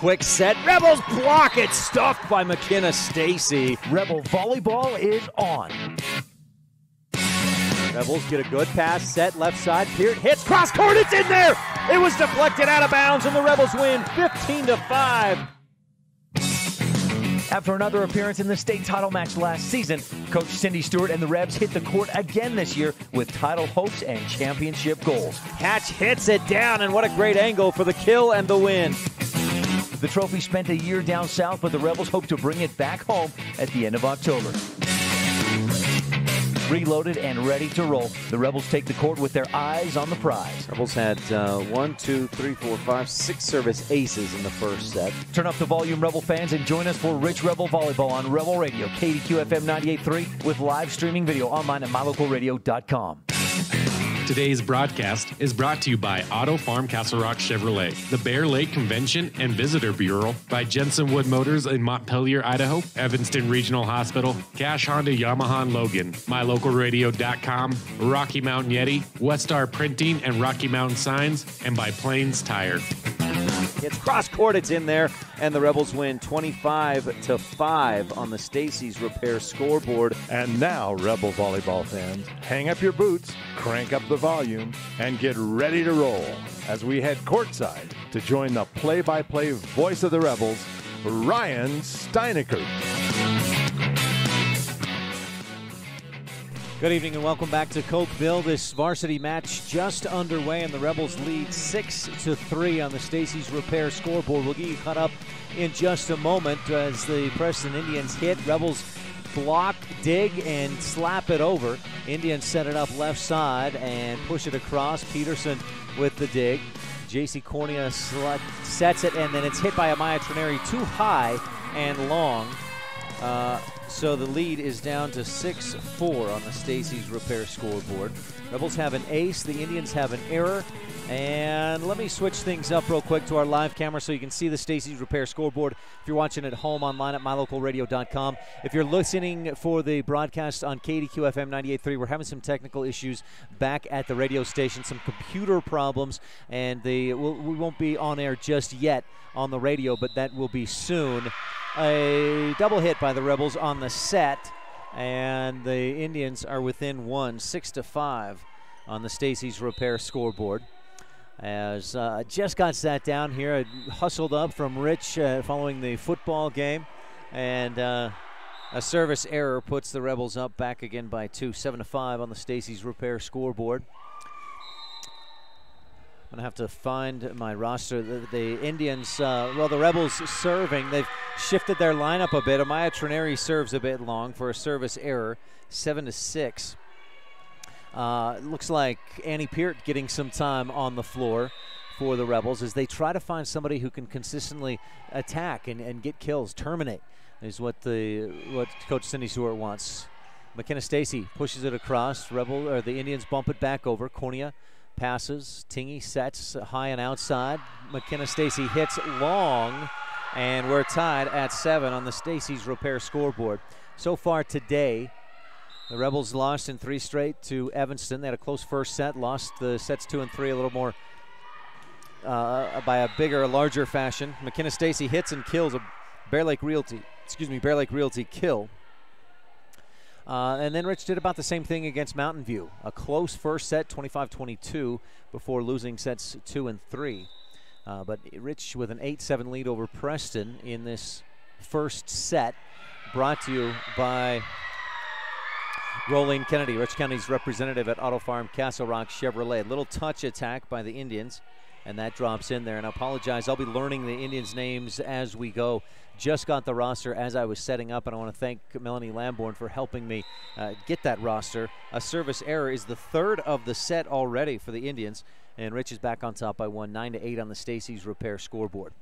quick set. Rebels block it, stuffed by McKenna Stacy. Rebel volleyball is on. Rebels get a good pass, set, left side. Peart hits, cross court, it's in there! It was deflected out of bounds, and the Rebels win 15-5. After another appearance in the state title match last season, Coach Cindy Stewart and the Rebs hit the court again this year with title hopes and championship goals. Hatch hits it down, and what a great angle for the kill and the win. The trophy spent a year down south, but the Rebels hope to bring it back home at the end of October. Reloaded and ready to roll, the Rebels take the court with their eyes on the prize. Rebels had 6 service aces in the first set. Turn up the volume, Rebel fans, and join us for Rich Rebel Volleyball on Rebel Radio, KADQ FM 98.3, with live streaming video online at mylocalradio.com. Today's broadcast is brought to you by Auto Farm Castle Rock Chevrolet, the Bear Lake Convention and Visitor Bureau, by Jensen Wood Motors in Montpelier, Idaho, Evanston Regional Hospital, Cash Honda Yamaha and Logan, mylocalradio.com, Rocky Mountain Yeti, Westar Printing and Rocky Mountain Signs, and by Plains Tire. It's cross court, it's in there, and the Rebels win 25-5 on the Stacy's Repair scoreboard. And now, Rebel volleyball fans, hang up your boots, crank up the volume, and get ready to roll as we head courtside to join the play-by-play voice of the Rebels, Ryan Steineckert. Good evening and welcome back to Cokeville. This varsity match just underway, and the Rebels lead 6-3 on the Stacy's Repair scoreboard. We'll get you caught up in just a moment as the Preston Indians hit. Rebels block, dig, and slap it over. Indians set it up left side and push it across. Peterson with the dig. J.C. Cornea sets it, and then it's hit by Amaya Trineri too high and long. So the lead is down to 6-4 on the Stacy's Repair scoreboard. Rebels have an ace, the Indians have an error. And let me switch things up real quick to our live camera so you can see the Stacy's Repair scoreboard if you're watching at home online at mylocalradio.com. If you're listening for the broadcast on KADQ FM 98.3, we're having some technical issues back at the radio station, some computer problems, and we won't be on air just yet on the radio, but that will be soon. A double hit by the Rebels on the set, and the Indians are within 6-5 on the Stacy's Repair scoreboard. As just got sat down here, hustled up from Rich following the football game, and a service error puts the Rebels up back again by 2, 7-5 on the Stacy's Repair scoreboard. I'm going to have to find my roster. The Indians, the Rebels serving, they've shifted their lineup a bit. Amaya Trineri serves a bit long for a service error, 7-6. Looks like Annie Peart getting some time on the floor for the Rebels as they try to find somebody who can consistently attack and get kills, terminate, is what Coach Cindy Stewart wants. McKenna Stacy pushes it across. The Indians bump it back over. Cornea passes. Tingy sets high and outside. McKenna Stacy hits long, and we're tied at 7 on the Stacy's Repair scoreboard. So far today, the Rebels lost in 3 straight to Evanston. They had a close first set, lost the sets 2 and 3 a little more by a larger fashion. McKenna Stacy hits and kills a Bear Lake Realty kill. And then Rich did about the same thing against Mountain View. A close first set, 25-22, before losing sets 2 and 3. But Rich with an 8-7 lead over Preston in this first set, brought to you by Rolene Kennedy, Rich County's representative at Auto Farm Castle Rock Chevrolet. A little touch attack by the Indians, and that drops in there. And I apologize, I'll be learning the Indians' names as we go. Just got the roster as I was setting up, and I want to thank Melanie Lamborn for helping me get that roster. A service error is the 3rd of the set already for the Indians, and Rich is back on top by 1, 9-8 on the Stacy's Repair scoreboard.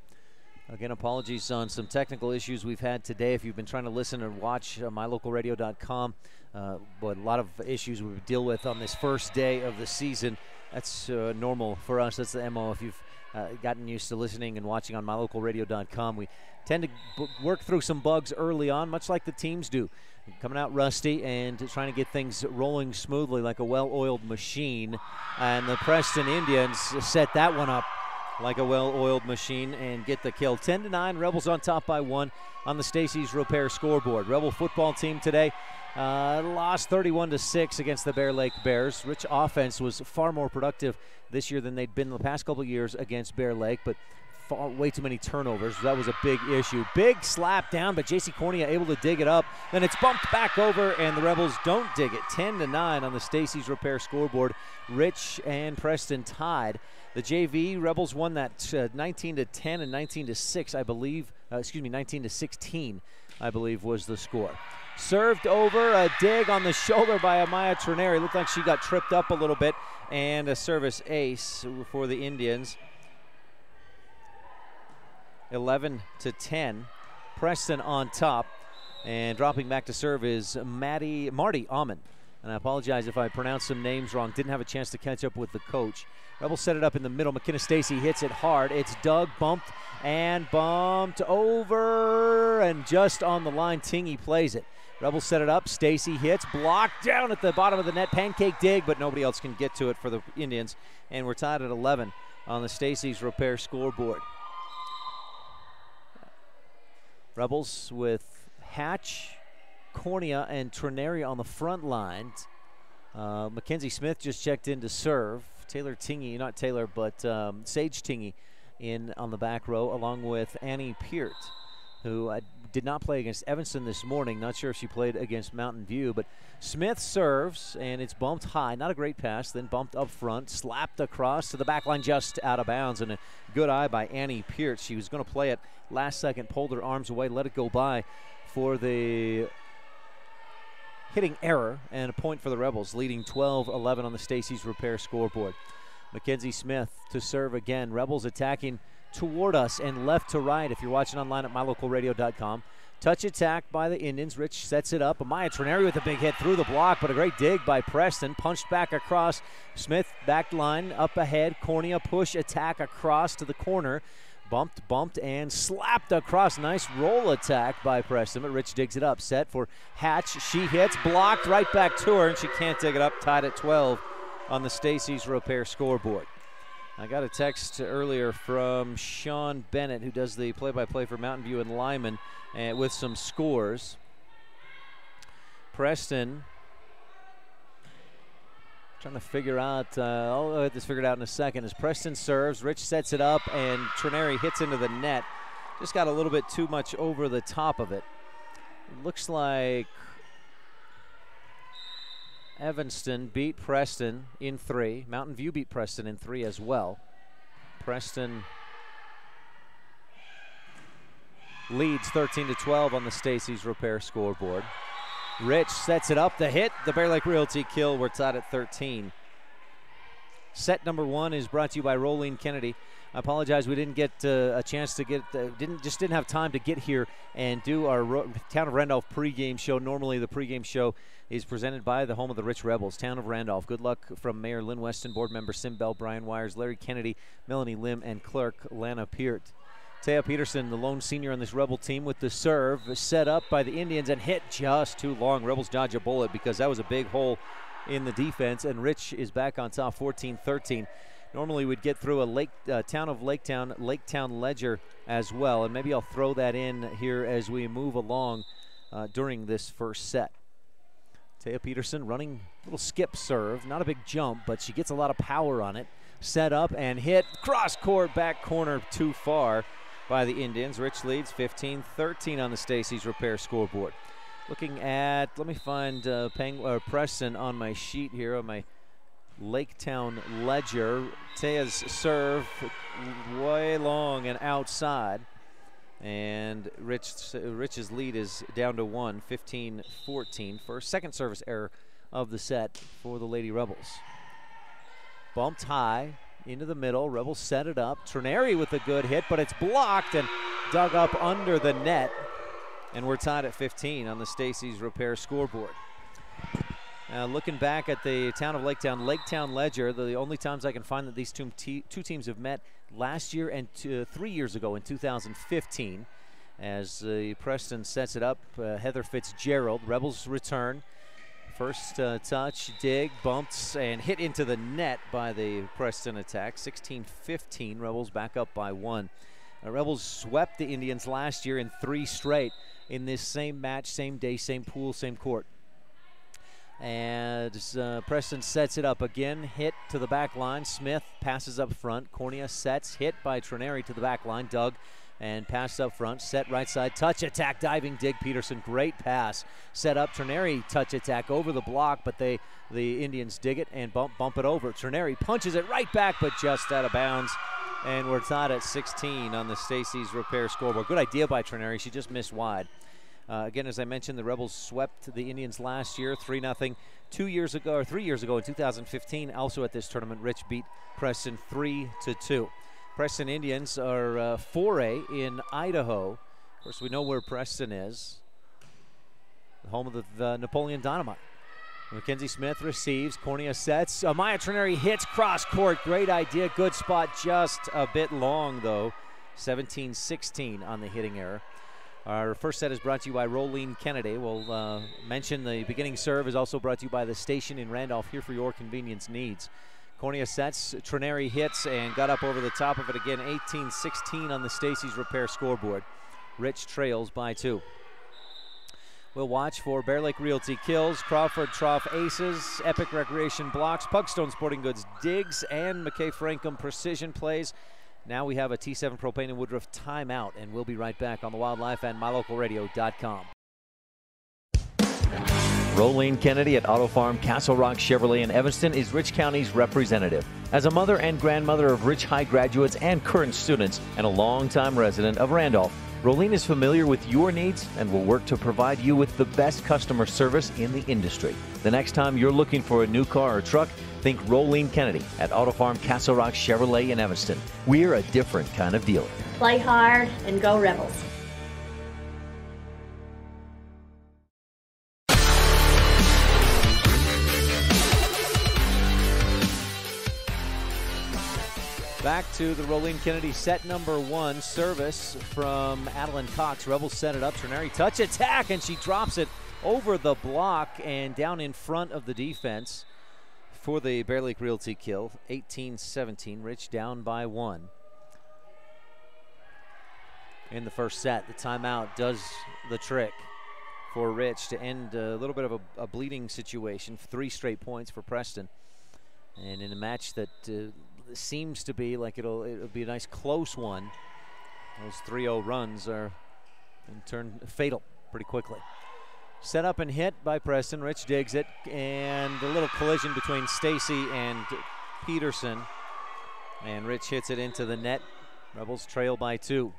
Again, apologies on some technical issues we've had today. If you've been trying to listen and watch mylocalradio.com, but a lot of issues we deal with on this first day of the season. That's normal for us. That's the MO. If you've gotten used to listening and watching on mylocalradio.com, we tend to work through some bugs early on, much like the teams do. Coming out rusty and trying to get things rolling smoothly like a well-oiled machine. And the Preston Indians set that one up like a well-oiled machine and get the kill. 10-9, Rebels on top by 1 on the Stacey's Repair scoreboard. Rebel football team today lost 31-6 against the Bear Lake Bears. Rich offense was far more productive this year than they'd been the past couple of years against Bear Lake, but way too many turnovers. That was a big issue. Big slap down, but J.C. Cornea able to dig it up. Then it's bumped back over, and the Rebels don't dig it. 10-9 on the Stacey's Repair scoreboard. Rich and Preston tied. The JV Rebels won that 19-10 and 19-6, I believe. 19-16, I believe, was the score. Served over, a dig on the shoulder by Amaya Tourney. Looked like she got tripped up a little bit, and a service ace for the Indians. 11-10. Preston on top, and dropping back to serve is Marty Amon. And I apologize if I pronounced some names wrong. Didn't have a chance to catch up with the coach. Rebels set it up in the middle. McKenna Stacy hits it hard. It's dug, bumped over, and just on the line, Tingy plays it. Rebels set it up. Stacy hits, blocked down at the bottom of the net. Pancake dig, but nobody else can get to it for the Indians. And we're tied at 11 on the Stacey's Repair scoreboard. Rebels with Hatch, Cornea, and Tourney on the front lines. Mackenzie Smith just checked in to serve. Taylor Tingy, not Taylor, but Sage Tingy in on the back row, along with Annie Peart, who did not play against Evanston this morning. Not sure if she played against Mountain View, but Smith serves, and it's bumped high. Not a great pass, then bumped up front, slapped across to the back line, just out of bounds, and a good eye by Annie Peart. She was going to play it last second, pulled her arms away, let it go by for the hitting error, and a point for the Rebels, leading 12-11 on the Stacey's Repair scoreboard. Mackenzie Smith to serve again. Rebels attacking toward us and left to right if you're watching online at mylocalradio.com. Touch attack by the Indians. Rich sets it up. Amaya Tourney with a big hit through the block, but a great dig by Preston. Punched back across. Smith back line up ahead. Cornea push attack across to the corner. Bumped, and slapped across. Nice roll attack by Preston, but Rich digs it up. Set for Hatch. She hits, blocked right back to her, and she can't dig it up. Tied at 12 on the Stacey's Repair scoreboard. I got a text earlier from Sean Bennett, who does the play-by-play for Mountain View and Lyman, with some scores. Preston trying to figure out, I'll get this figured out in a second, as Preston serves, Rich sets it up, and Tourney hits into the net. Just got a little bit too much over the top of it. Looks like Evanston beat Preston in 3. Mountain View beat Preston in 3 as well. Preston leads 13-12 on the Stacey's Repair scoreboard. Rich sets it up, the hit, the Bear Lake Realty kill. We're tied at 13. Set number 1 is brought to you by Rolene Kennedy. I apologize, we didn't get a chance to get, didn't have time to get here and do our Town of Randolph pregame show. Normally the pregame show is presented by the home of the Rich Rebels, Town of Randolph. Good luck from Mayor Lynn Weston, board member Sim Bell, Brian Wires, Larry Kennedy, Melanie Lim, and clerk Lana Peart. Taya Peterson, the lone senior on this Rebel team, with the serve set up by the Indians and hit just too long. Rebels dodge a bullet because that was a big hole in the defense, and Rich is back on top, 14-13. Normally we'd get through a Town of Laketown Ledger as well, and maybe I'll throw that in here as we move along during this first set. Taya Peterson running a little skip serve, not a big jump, but she gets a lot of power on it. Set up and hit, cross court, back corner, too far by the Indians. Rich leads 15-13 on the Stacey's Repair scoreboard. Looking at, let me find Preston on my sheet here, on my Laketown Ledger. Taya's serve way long and outside. And Rich's lead is down to 1, 15-14 for a second service error of the set for the Lady Rebels. Bumped high into the middle. Rebels set it up. Tourney with a good hit, but it's blocked and dug up under the net. And we're tied at 15 on the Stacey's Repair scoreboard. Looking back at the Town of Laketown Ledger, the only times I can find that these two teams have met last year and 3 years ago in 2015. As Preston sets it up, Heather Fitzgerald. Rebels return. First touch, dig, bumps, and hit into the net by the Preston attack. 16-15, Rebels back up by 1. Rebels swept the Indians last year in 3 straight in this same match, same day, same pool, same court. And Preston sets it up again, hit to the back line. Smith passes up front. Cornea sets, hit by Tourney to the back line. Dug and pass up front, set right side, touch attack, diving dig. Peterson, great pass. Set up, Tourney touch attack over the block, but the Indians dig it and bump it over. Tourney punches it right back, but just out of bounds. And we're tied at 16 on the Stacey's Repair scoreboard. Good idea by Tourney, she just missed wide. Again, as I mentioned, the Rebels swept the Indians last year, 3-0. 3 years ago in 2015, also at this tournament, Rich beat Preston 3-2. Preston Indians are 4A in Idaho. Of course, we know where Preston is, the home of the Napoleon Dynamite. Mackenzie Smith receives, Cornea sets, Maya Tourney hits cross court, great idea, good spot, just a bit long though. 17-16 on the hitting error. Our first set is brought to you by Rolene Kennedy. We'll mention the beginning serve is also brought to you by the station in Randolph, here for your convenience needs. Cornea sets, Tourney hits and got up over the top of it again. 18-16 on the Stacey's Repair scoreboard. Rich trails by 2. We'll watch for Bear Lake Realty kills, Crawford Trough aces, Epic Recreation blocks, Pugstone Sporting Goods digs, and McKay Frankum precision plays. Now we have a T7 Propane and Woodruff timeout, and we'll be right back on the Wildlife and MyLocalRadio.com. Rolene Kennedy at Auto Farm Castle Rock Chevrolet in Evanston is Rich County's representative. As a mother and grandmother of Rich High graduates and current students, and a longtime resident of Randolph, Rolene is familiar with your needs and will work to provide you with the best customer service in the industry. The next time you're looking for a new car or truck, think Rolene Kennedy at Auto Farm Castle Rock Chevrolet in Evanston. We're a different kind of dealer. Play hard and go Rebels. Back to the Rolene Kennedy set number 1. Service from Adeline Cox. Rebels set it up. Tourney touch attack, and she drops it over the block and down in front of the defense for the Bear Lake Realty kill. 18-17. Rich down by 1 in the first set. The timeout does the trick for Rich to end a little bit of a bleeding situation. 3 straight points for Preston. And in a match that seems to be like it'll be a nice close one, those 3-0 runs are in turn fatal pretty quickly. Set up and hit by Preston. Rich digs it, and a little collision between Stacey and Peterson, and Rich hits it into the net. Rebels trail by 2.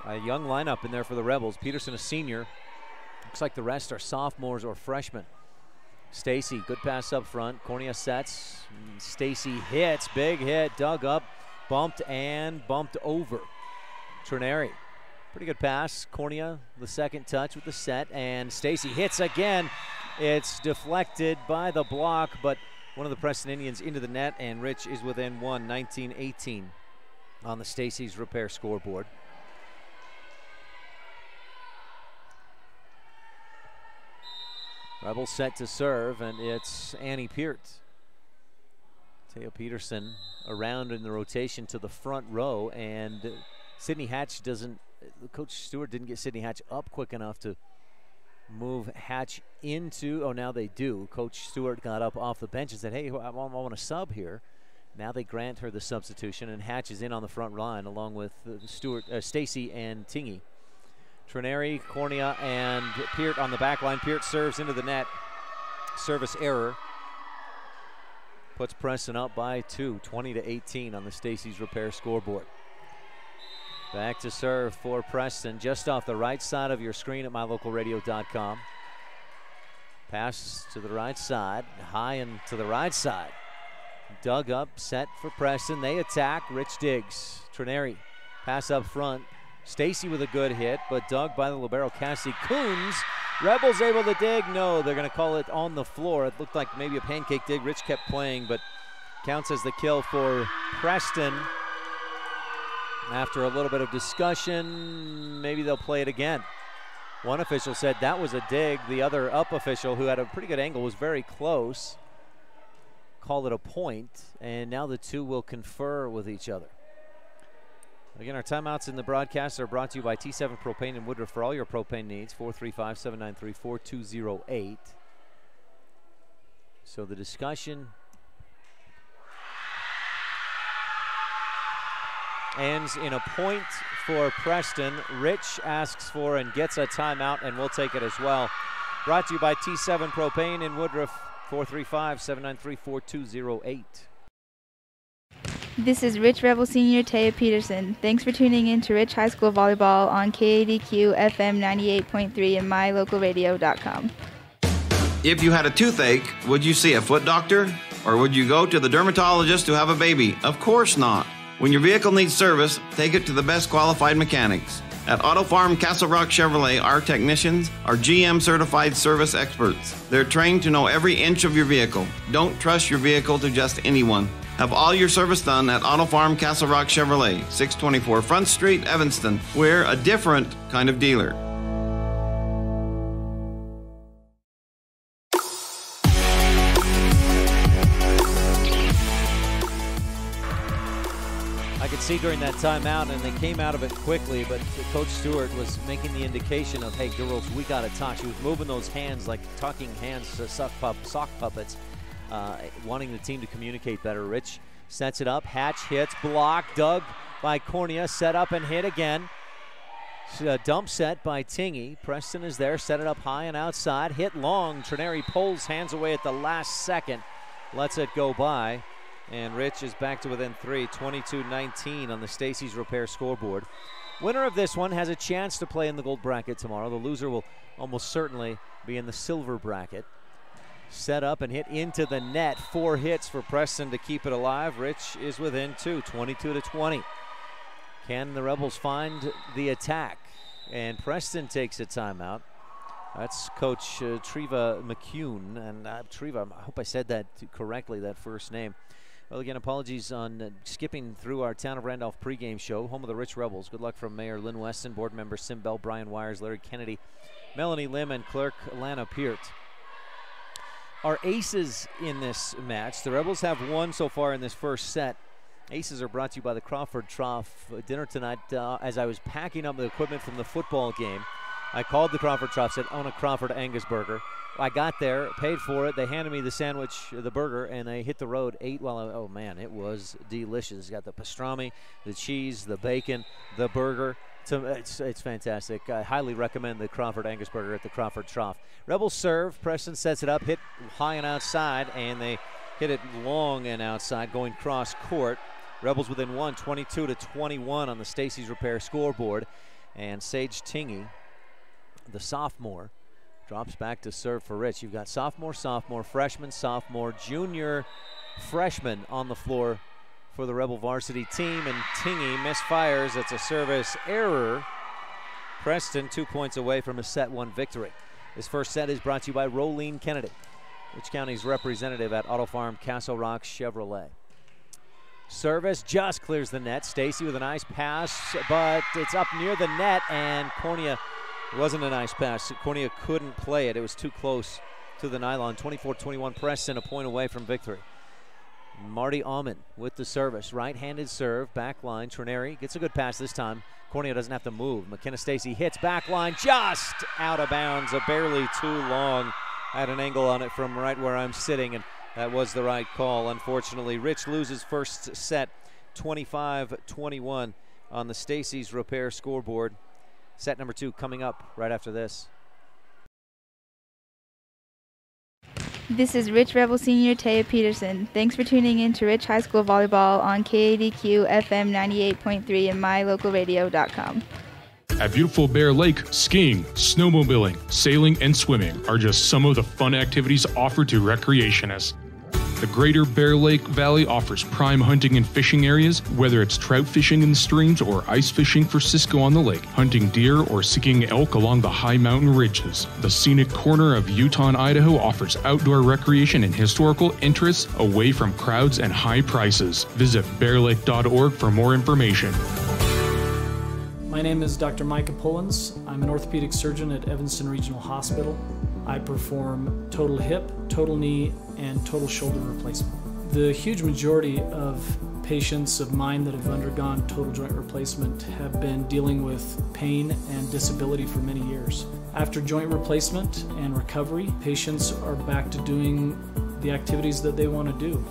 A young lineup in there for the Rebels. Peterson a senior. Looks like the rest are sophomores or freshmen. Stacey, good pass up front. Cornea sets. Stacey hits. Big hit. Dug up. Bumped and bumped over. Tourney. Pretty good pass. Cornea, the second touch with the set. And Stacey hits again. It's deflected by the block, but one of the Preston Indians into the net, and Rich is within 1, 19-18 on the Stacey's Repair scoreboard. Rebels set to serve, and it's Annie Peart. Teo Peterson around in the rotation to the front row, and Sydney Hatch doesn't, Coach Stewart didn't get Sydney Hatch up quick enough to move Hatch into, now they do. Coach Stewart got up off the bench and said, hey, I want to sub here. Now they grant her the substitution, and Hatch is in on the front line along with Stacey and Tingy. Tourney, Cornea, and Peart on the back line. Peart serves into the net. Service error. Puts Preston up by 2, 20-18 on the Stacey's Repair scoreboard. Back to serve for Preston, just off the right side of your screen at mylocalradio.com. Pass to the right side, high and to the right side. Dug up, set for Preston. They attack. Rich digs. Tourney, pass up front. Stacey with a good hit, but dug by the libero Cassie Coons. Rebels able to dig. No, they're going to call it on the floor. It looked like maybe a pancake dig. Rich kept playing, but counts as the kill for Preston. After a little bit of discussion, maybe they'll play it again. One official said that was a dig. The other up official, who had a pretty good angle, was very close. Called it a point, and now the two will confer with each other. Again, our timeouts in the broadcast are brought to you by T7 Propane in Woodruff for all your propane needs, 435-793-4208. So the discussion ends in a point for Preston. Rich asks for and gets a timeout, and we'll take it as well. Brought to you by T7 Propane in Woodruff, 435-793-4208. This is Rich Rebel Senior Taya Peterson. Thanks for tuning in to Rich High School Volleyball on KADQ FM 98.3 and mylocalradio.com. If you had a toothache, would you see a foot doctor? Or would you go to the dermatologist to have a baby? Of course not. When your vehicle needs service, take it to the best qualified mechanics. At Auto Farm Castle Rock Chevrolet, our technicians are GM certified service experts. They're trained to know every inch of your vehicle. Don't trust your vehicle to just anyone. Have all your service done at Auto Farm Castle Rock Chevrolet, 624 Front Street, Evanston. We're a different kind of dealer. I could see during that timeout, and they came out of it quickly, but Coach Stewart was making the indication of, hey, girls, we got to talk. She was moving those hands like talking hands to sock puppets, wanting the team to communicate better. Rich sets it up. Hatch hits, block, dug by Cornea, set up and hit again. A dump set by Tingy. Preston is there, set it up high and outside. Hit long. Tourney pulls hands away at the last second. Lets it go by. And Rich is back to within 3, 22-19 on the Stacy's Repair scoreboard. Winner of this one has a chance to play in the gold bracket tomorrow. The loser will almost certainly be in the silver bracket. Set up and hit into the net. 4 hits for Preston to keep it alive. Rich is within 2, 22-20. Can the Rebels find the attack? And Preston takes a timeout. That's Coach Treva McCune. And Treva, I hope I said that correctly, that first name. Well, again, apologies on skipping through our Town of Randolph pregame show. Home of the Rich Rebels. Good luck from Mayor Lynn Weston, board member Sim Bell, Brian Wires, Larry Kennedy, Melanie Lim, and clerk Lana Peart. Our aces in this match. The Rebels have won so far in this first set. Aces are brought to you by the Crawford Trough. Dinner tonight, as I was packing up the equipment from the football game, I called the Crawford Trough, said, I want a Crawford Angus burger. I got there, paid for it. They handed me the sandwich, the burger, and I hit the road, ate while oh man, it was delicious. It's got the pastrami, the cheese, the bacon, the burger. It's fantastic. I highly recommend the Crawford Angus burger at the Crawford Trough. Rebels serve. Preston sets it up, hit high and outside, and they hit it long and outside, going cross court. Rebels within 1, 22-21 on the Stacy's Repair scoreboard. And Sage Tingy, the sophomore, drops back to serve for Rich. You've got sophomore, freshman, sophomore, junior, freshman on the floor for the Rebel varsity team. And Tingy misfires. It's a service error. Preston 2 points away from a set 1 victory. This first set is brought to you by Rolene Kennedy, Rich County's representative at Auto Farm Castle Rock Chevrolet. Service just clears the net. Stacy with a nice pass, but it's up near the net, and Cornea, it wasn't a nice pass. Cornea couldn't play it. It was too close to the nylon. 24-21 Preston, a point away from victory. Marty Almond with the service. Right-handed serve, back line. Tourney gets a good pass this time. Cornea doesn't have to move. McKenna Stacy hits back line, just out of bounds, barely too long. Had an angle on it from right where I'm sitting, and that was the right call. Unfortunately, Rich loses first set 25-21 on the Stacy's Repair scoreboard. Set number 2 coming up right after this. This is Rich Rebel Senior Taya Peterson. Thanks for tuning in to Rich High School Volleyball on KADQ FM 98.3 and mylocalradio.com. At beautiful Bear Lake, skiing, snowmobiling, sailing, and swimming are just some of the fun activities offered to recreationists. The Greater Bear Lake Valley offers prime hunting and fishing areas, whether it's trout fishing in the streams or ice fishing for Cisco on the lake, hunting deer or seeking elk along the high mountain ridges. The scenic corner of Utah and Idaho offers outdoor recreation and historical interests away from crowds and high prices. Visit bearlake.org for more information. My name is Dr. Micah Pullins. I'm an orthopedic surgeon at Evanston Regional Hospital. I perform total hip, total knee, and total shoulder replacement. The huge majority of patients of mine that have undergone total joint replacement have been dealing with pain and disability for many years. After joint replacement and recovery, patients are back to doing the activities that they want to do.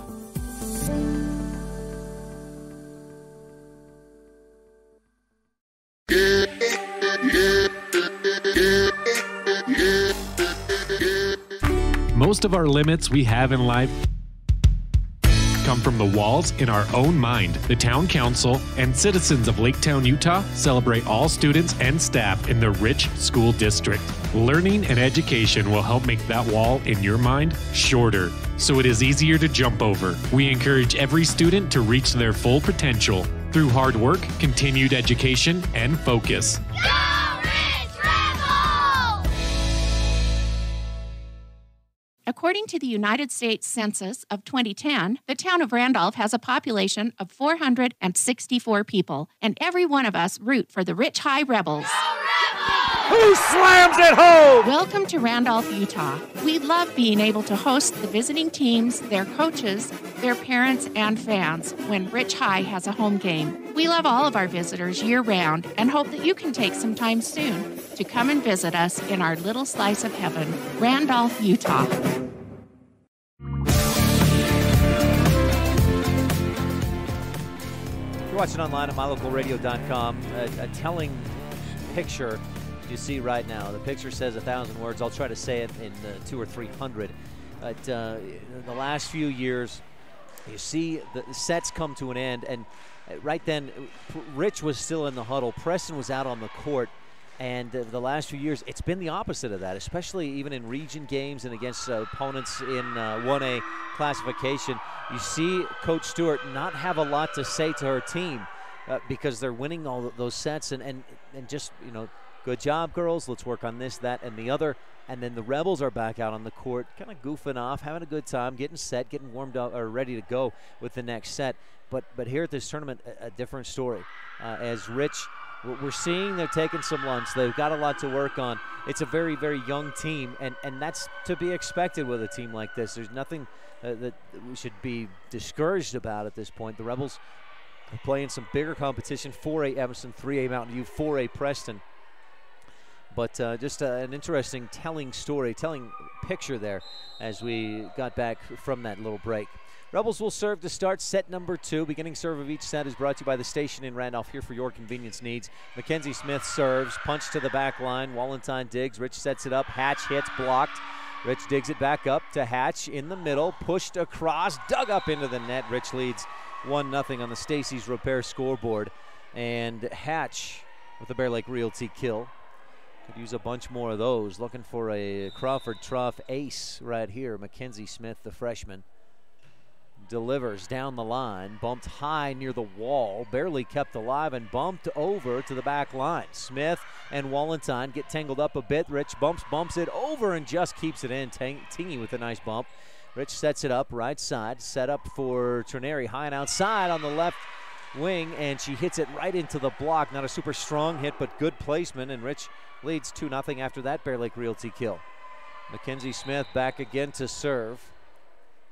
Most of our limits we have in life come from the walls in our own mind. The Town Council and citizens of Lake Town, Utah celebrate all students and staff in the Rich School District. Learning and education will help make that wall in your mind shorter, so it is easier to jump over. We encourage every student to reach their full potential through hard work, continued education, and focus. According to the United States Census of 2010, the town of Randolph has a population of 464 people, and every one of us root for the Rich High Rebels. Who slams it home? Welcome to Randolph, Utah. We love being able to host the visiting teams, their coaches, their parents, and fans when Rich High has a home game. We love all of our visitors year-round and hope that you can take some time soon to come and visit us in our little slice of heaven, Randolph, Utah. You're watching online at mylocalradio.com. A telling picture you see right now. The picture says 1,000 words. I'll try to say it in 200 or 300. But the last few years, you see the sets come to an end, and right then, Rich was still in the huddle. Preston was out on the court, and the last few years, it's been the opposite of that, especially even in region games and against opponents in 1A classification. You see Coach Stewart not have a lot to say to her team because they're winning all those sets, and just, you know, good job, girls. Let's work on this, that, and the other. And then the Rebels are back out on the court, kind of goofing off, having a good time, getting set, getting warmed up, or ready to go with the next set. But here at this tournament, a different story. As Rich, we're seeing they're taking some lumps. They've got a lot to work on. It's a very, very young team, and that's to be expected with a team like this. There's nothing that we should be discouraged about at this point. The Rebels are playing some bigger competition, 4A Evanston, 3A Mountain View, 4A Preston. But just an interesting telling picture there as we got back from that little break. Rebels will serve to start set number 2. Beginning serve of each set is brought to you by the station in Randolph, here for your convenience needs. Mackenzie Smith serves, punch to the back line. Wallenstein digs, Rich sets it up, Hatch hits, blocked. Rich digs it back up to Hatch in the middle, pushed across, dug up into the net. Rich leads 1-0 on the Stacy's Repair scoreboard. And Hatch with the Bear Lake Realty kill. Could use a bunch more of those. Looking for a Crawford Trough ace right here. Mackenzie Smith, the freshman, delivers down the line, bumped high near the wall, barely kept alive, and bumped over to the back line. Smith and Wallenstein get tangled up a bit. Rich bumps it over and just keeps it in. Tingy with a nice bump. Rich sets it up right side, set up for Tourney, high and outside on the left wing, and she hits it right into the block. Not a super strong hit, but good placement, and Rich leads 2-0 after that Bear Lake Realty kill. Mackenzie Smith back again to serve.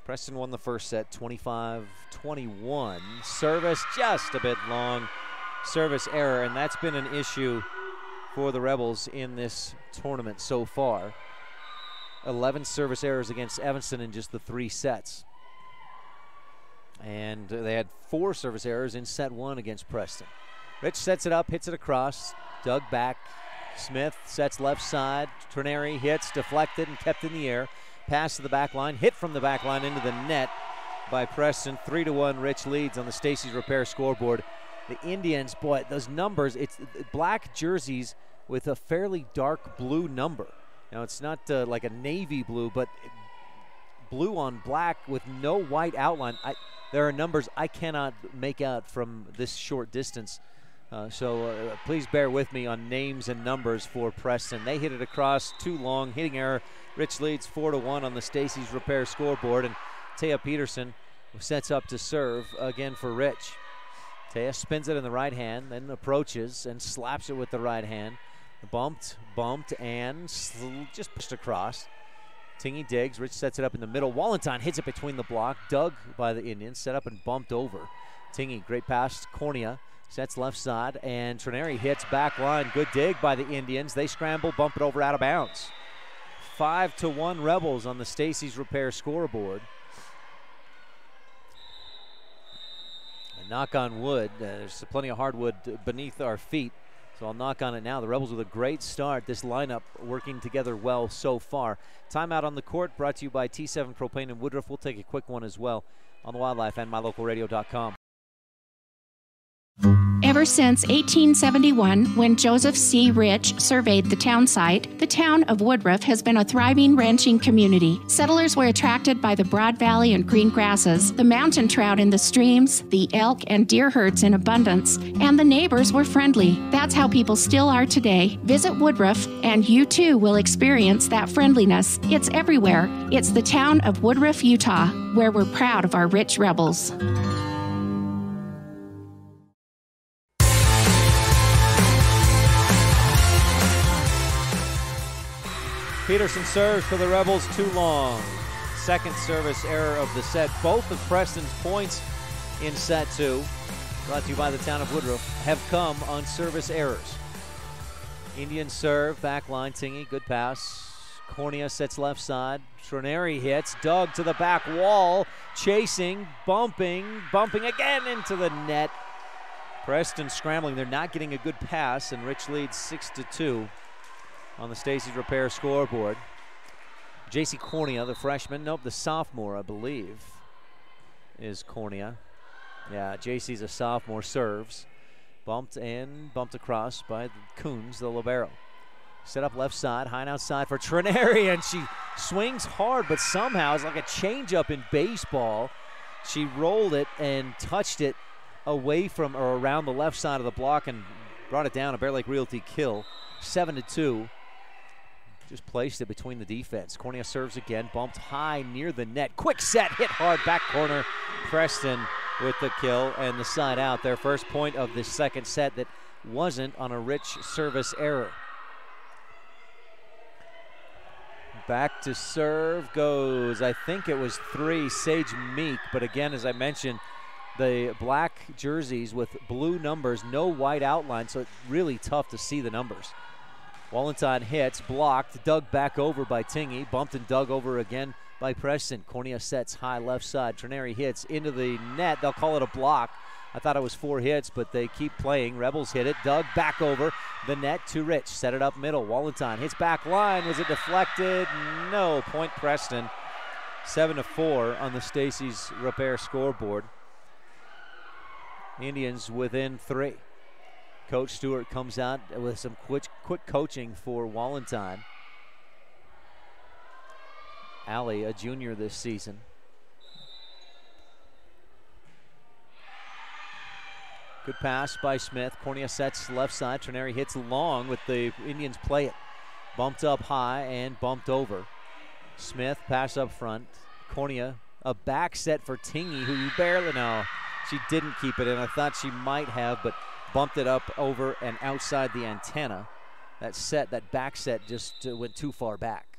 Preston won the first set, 25-21. Service just a bit long. Service error, and that's been an issue for the Rebels in this tournament so far. 11 service errors against Evanston in just the 3 sets. And they had 4 service errors in set 1 against Preston. Rich sets it up, hits it across, dug back. Smith sets left side. Tourney hits, deflected, and kept in the air. Pass to the back line, hit from the back line into the net by Preston. 3-1, Rich leads on the Stacy's Repair scoreboard. The Indians, boy, those numbers, it's black jerseys with a fairly dark blue number. Now, it's not like a navy blue, but blue on black with no white outline. There are numbers I cannot make out from this short distance. So please bear with me on names and numbers for Preston. They hit it across, too long, hitting error. Rich leads 4-1 on the Stacy's Repair scoreboard, and Taya Peterson sets up to serve again for Rich. Taya spins it in the right hand, then approaches and slaps it with the right hand. Bumped, and just pushed across. Tingy digs, Rich sets it up in the middle. Wallentine hits it between the block. Dug by the Indians, set up and bumped over. Tingy, great pass, Cornea, sets left side, and Tourney hits back line. Good dig by the Indians. They scramble, bump it over out of bounds. 5-1 Rebels on the Stacy's Repair scoreboard. And knock on wood, there's plenty of hardwood beneath our feet, so I'll knock on it now. The Rebels with a great start. This lineup working together well so far. Timeout on the court brought to you by T7 Propane and Woodruff. We'll take a quick one as well on the Wildlife and MyLocalRadio.com. Ever since 1871, when Joseph C. Rich surveyed the town site, the town of Woodruff has been a thriving ranching community. Settlers were attracted by the broad valley and green grasses, the mountain trout in the streams, the elk and deer herds in abundance, and the neighbors were friendly. That's how people still are today. Visit Woodruff, and you too will experience that friendliness. It's everywhere. It's the town of Woodruff, Utah, where we're proud of our rich Rebels. Peterson serves for the Rebels too long. Second service error of the set. Both of Preston's points in set two, brought to you by the town of Woodruff, have come on service errors. Indian serve, back line, Tingy, good pass. Cornea sets left side. Tourney hits, dug to the back wall, chasing, bumping again into the net. Preston scrambling, they're not getting a good pass, and Rich leads 6-2. On the Stacy's Repair scoreboard. J.C. Cornea, the freshman, nope, the sophomore, I believe, is Cornea. Yeah, J.C.'s a sophomore, serves. Bumped across by Coons, the libero. Set up left side, high and outside for Tourney, and she swings hard, but somehow it's like a changeup in baseball. She rolled it and touched it away from or around the left side of the block and brought it down. A Bear Lake Realty kill, 7-2. Just placed it between the defense. Cornea serves again, bumped high near the net. Quick set, hit hard, back corner. Preston with the kill and the side out. Their first point of the second set that wasn't on a Rich service error. Back to serve goes, I think it was 3, Sage Meek. But again, as I mentioned, the black jerseys with blue numbers, no white outline, so it's really tough to see the numbers. Wallentine hits, blocked, dug back over by Tingy, bumped and dug over again by Preston. Cornea sets high left side. Tourney hits into the net. They'll call it a block. I thought it was 4 hits, but they keep playing. Rebels hit it, dug back over the net to Rich. Set it up middle. Wallentine hits back line. Was it deflected? No. Point Preston. 7-4 on the Stacy's Repair scoreboard. Indians within 3. Coach Stewart comes out with some quick coaching for Wallentine. Allie, a junior this season. Good pass by Smith. Cornea sets left side. Tourney hits long with the Indians play it. Bumped up high and bumped over. Smith pass up front. Cornea, a back set for Tingy, who barely, no, she didn't keep it in. I thought she might have, but bumped it up over and outside the antenna. That back set just went too far back.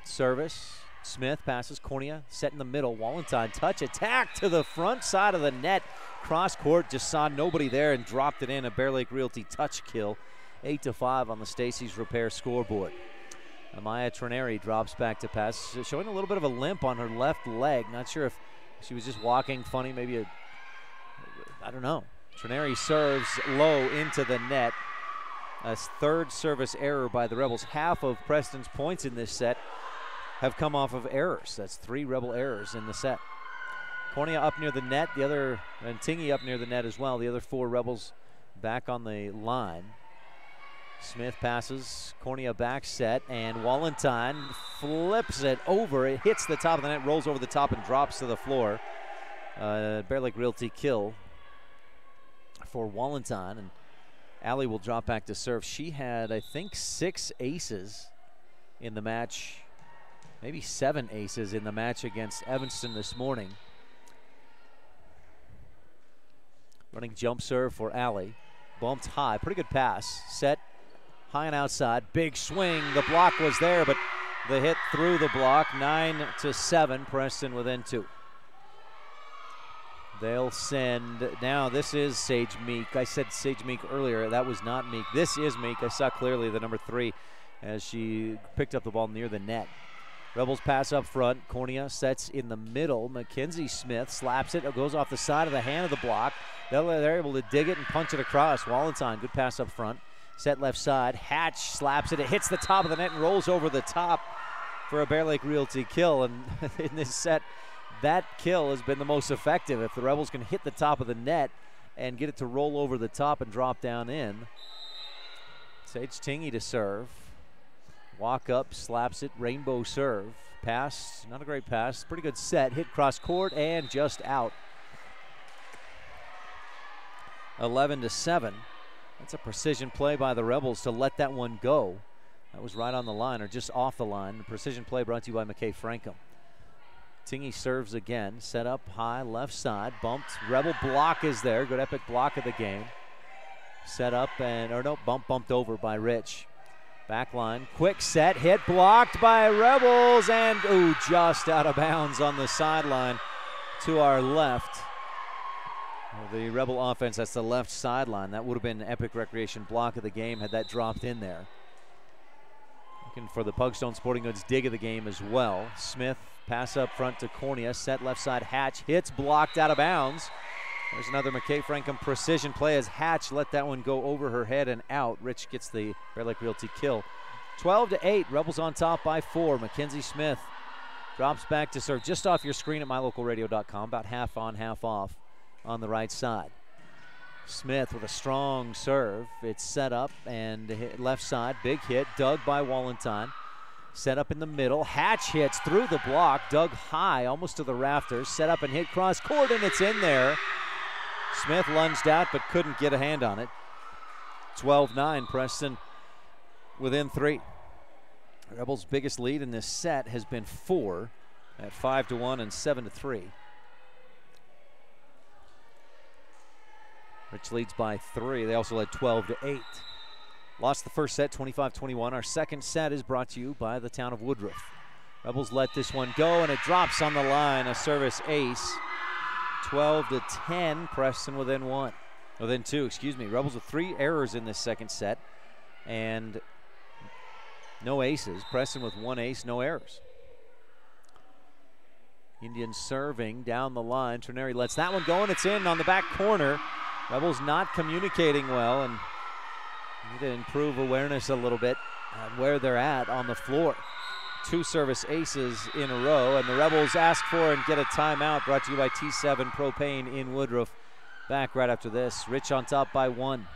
Service, Smith passes, Cornea set in the middle. Wallentine touch, attack to the front side of the net. Cross court, just saw nobody there and dropped it in. A Bear Lake Realty touch kill. 8-5 on the Stacy's Repair scoreboard. Amaya Tourney drops back to pass, showing a little bit of a limp on her left leg. Not sure if she was just walking funny, maybe I don't know. Tourney serves low into the net. A third service error by the Rebels. Half of Preston's points in this set have come off of errors. That's 3 Rebel errors in the set. Cornea up near the net, and Tingy up near the net as well. The other 4 Rebels back on the line. Smith passes, Cornea back set, and Wallentine flips it over. It hits the top of the net, rolls over the top, and drops to the floor. Bear Lake Realty kill for Wallentine, and Allie will drop back to serve. She had, I think, 6 aces in the match, maybe 7 aces in the match against Evanston this morning. Running jump serve for Allie. Bumped high, pretty good pass. Set high and outside, big swing. The block was there, but the hit through the block. 9-7, Preston within 2. They'll send, now this is Sage Meek. I said Sage Meek earlier, that was not Meek. This is Meek. I saw clearly the number 3 as she picked up the ball near the net. Rebels pass up front. Cornea sets in the middle. Mackenzie Smith slaps it. It goes off the side of the hand of the block. They're able to dig it and punch it across. Wallenstein, good pass up front. Set left side. Hatch slaps it. It hits the top of the net and rolls over the top for a Bear Lake Realty kill. And in this set, that kill has been the most effective. If the Rebels can hit the top of the net and get it to roll over the top and drop down in. Sage Tingy to serve. Walk up, slaps it, rainbow serve. Pass, not a great pass, pretty good set. Hit cross court and just out. 11-7. That's a precision play by the Rebels to let that one go. That was right on the line or just off the line. The precision play brought to you by McKay Frankham. Tingy serves again, set up high, left side, bumped. Rebel block is there, good epic block of the game. Set up and, or no, bumped over by Rich. Back line, quick set, hit, blocked by Rebels, and ooh, just out of bounds on the sideline to our left. The Rebel offense, that's the left sideline. That would have been an epic recreation block of the game had that dropped in there. Looking for the Pugstone Sporting Goods dig of the game as well. Smith, pass up front to Cornea, set left side, Hatch, hits, blocked out of bounds. There's another McKay Frankham precision play as Hatch let that one go over her head and out. Rich gets the Bear Lake Realty kill. 12-8, Rebels on top by 4. Mackenzie Smith drops back to serve just off your screen at mylocalradio.com, about half on, half off on the right side. Smith with a strong serve. It's set up and hit left side, big hit, dug by Wallenstein. Set up in the middle, Hatch hits through the block, dug high, almost to the rafters, set up and hit cross court, and it's in there. Smith lunged out but couldn't get a hand on it. 12-9, Preston within 3. Rebels' biggest lead in this set has been 4 at 5-1 and 7-3. Rich leads by 3. They also led 12-8. Lost the first set, 25-21. Our second set is brought to you by the town of Woodruff. Rebels let this one go, and it drops on the line. A service ace. 12-10, Preston within 2, excuse me. Rebels with 3 errors in this second set and no aces. Preston with 1 ace, no errors. Indians serving down the line. Tourney lets that one go, and it's in on the back corner. Rebels not communicating well and need to improve awareness a little bit on where they're at on the floor. 2 service aces in a row, and the Rebels ask for and get a timeout, brought to you by T7 Propane in Woodruff. Back right after this. Rich on top by 1.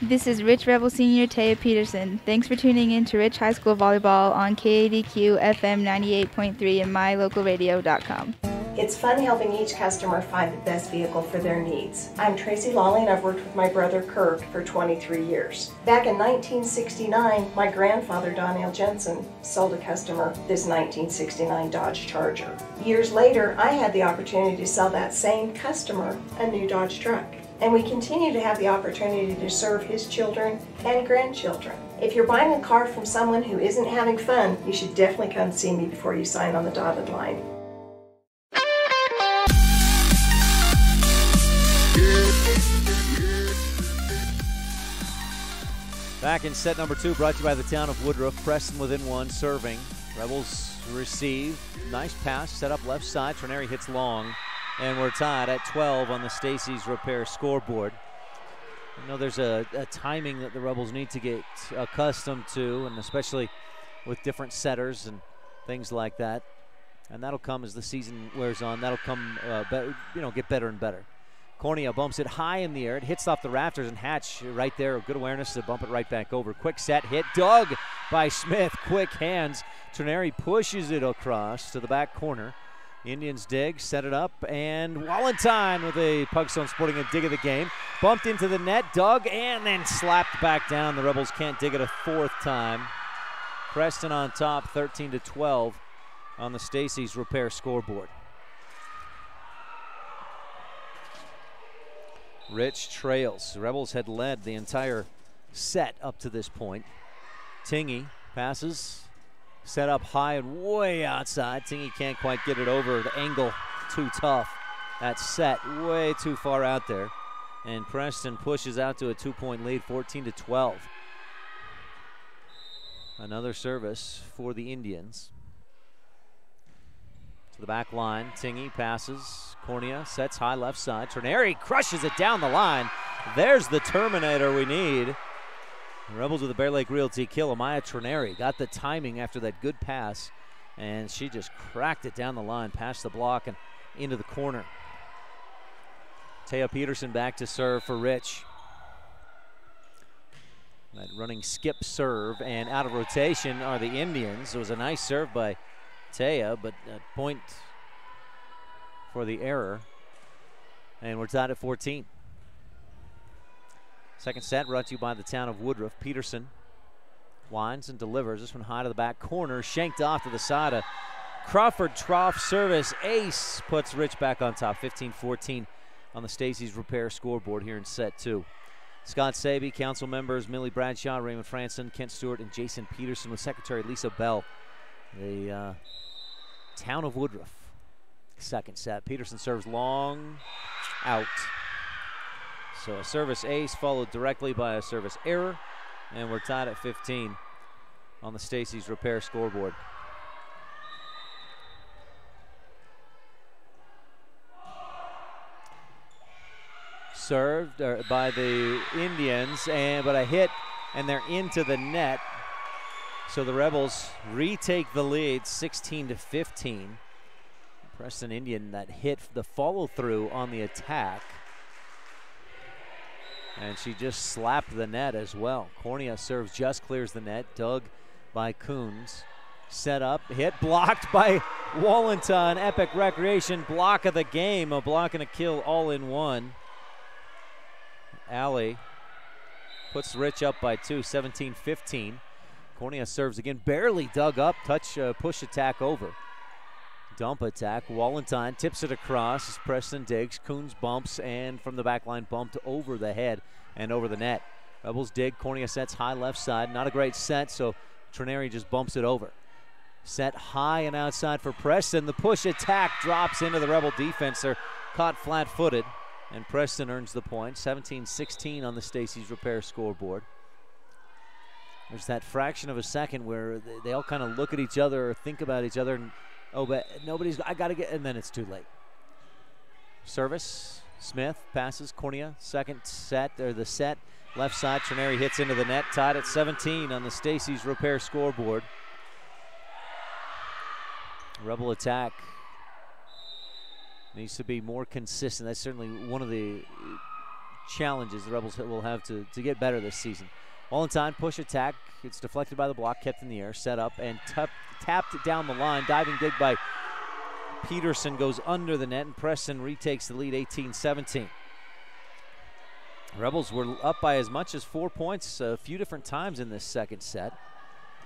This is Rich Rebel Senior Taya Peterson. Thanks for tuning in to Rich High School Volleyball on KADQ FM 98.3 and mylocalradio.com. It's fun helping each customer find the best vehicle for their needs. I'm Tracy Lawley, and I've worked with my brother Kirk for 23 years. Back in 1969, my grandfather Donnell Jensen sold a customer this 1969 Dodge Charger. Years later, I had the opportunity to sell that same customer a new Dodge truck. And we continue to have the opportunity to serve his children and grandchildren. If you're buying a car from someone who isn't having fun, you should definitely come see me before you sign on the dotted line. Back in set number 2, brought to you by the town of Woodruff. Preston within 1, serving. Rebels receive. Nice pass, set up left side. Tourney hits long, and we're tied at 12 on the Stacy's Repair scoreboard. I know there's a timing that the Rebels need to get accustomed to, and especially with different setters and things like that. And that'll come as the season wears on. That'll come, get better and better. Cornea bumps it high in the air. It hits off the rafters, and Hatch right there. Good awareness to bump it right back over. Quick set hit. Dug by Smith. Quick hands. Tourney pushes it across to the back corner. Indians dig, set it up, and Wallenstein with a Pugstone Sporting a dig of the game. Bumped into the net, dug, and then slapped back down. The Rebels can't dig it a 4th time. Preston on top, 13-12 on the Stacy's Repair scoreboard. Rich trails. The Rebels had led the entire set up to this point. Tingey passes, set up high and way outside. Tingey can't quite get it over. The angle too tough. That set way too far out there. And Preston pushes out to a 2-point lead, 14-12. Another service for the Indians. To the back line, Tingey passes. Cornea sets high left side. Tourney crushes it down the line. There's the Terminator we need. The Rebels with the Bear Lake Realty kill. Amaya Tourney got the timing after that good pass, and she just cracked it down the line, past the block and into the corner. Taya Peterson back to serve for Rich. That running skip serve, and out of rotation are the Indians. It was a nice serve by Taya, but a point for the error. And we're tied at 14. Second set brought to you by the town of Woodruff. Peterson winds and delivers. This one high to the back corner, shanked off to the side. A Crawford trough service ace puts Rich back on top. 15-14 on the Stacy's Repair scoreboard here in set 2. Scott Saby, council members Millie Bradshaw, Raymond Franson, Kent Stewart, and Jason Peterson with Secretary Lisa Bell. The town of Woodruff. Second set. Peterson serves long, out. So a service ace followed directly by a service error, and we're tied at 15 on the Stacy's Repair scoreboard. Served by the Indians, but a hit, and they're into the net. So the Rebels retake the lead, 16-15. Preston Indian that hit the follow through on the attack, and she just slapped the net as well. Cornea serves, just clears the net, dug by Coons. Set up, hit, blocked by Wallenton. Epic Recreation block of the game, a block and a kill all in one. Alley puts Rich up by 2, 17-15. Cornea serves again, barely dug up, push attack over. Dump attack, Wallenton tips it across as Preston digs. Coons bumps, and from the back line bumped over the head and over the net. Rebels dig, Cornea sets high left side. Not a great set, so Tourney just bumps it over. Set high and outside for Preston. The push attack drops into the Rebel defense. They're caught flat-footed, and Preston earns the point. 17-16 on the Stacy's Repair scoreboard. There's that fraction of a second where they all kind of look at each other or think about each other, and oh, but I got to get, and then it's too late. Service, Smith passes, Cornea, second set, or the set, left side, Tourney hits into the net, tied at 17 on the Stacy's Repair scoreboard. Rebel attack needs to be more consistent. That's certainly one of the challenges the Rebels will have to get better this season. Wallenton push attack. It's deflected by the block, kept in the air, set up, and tapped down the line. Diving dig by Peterson goes under the net, and Preston retakes the lead, 18-17. Rebels were up by as much as 4 points a few different times in this second set,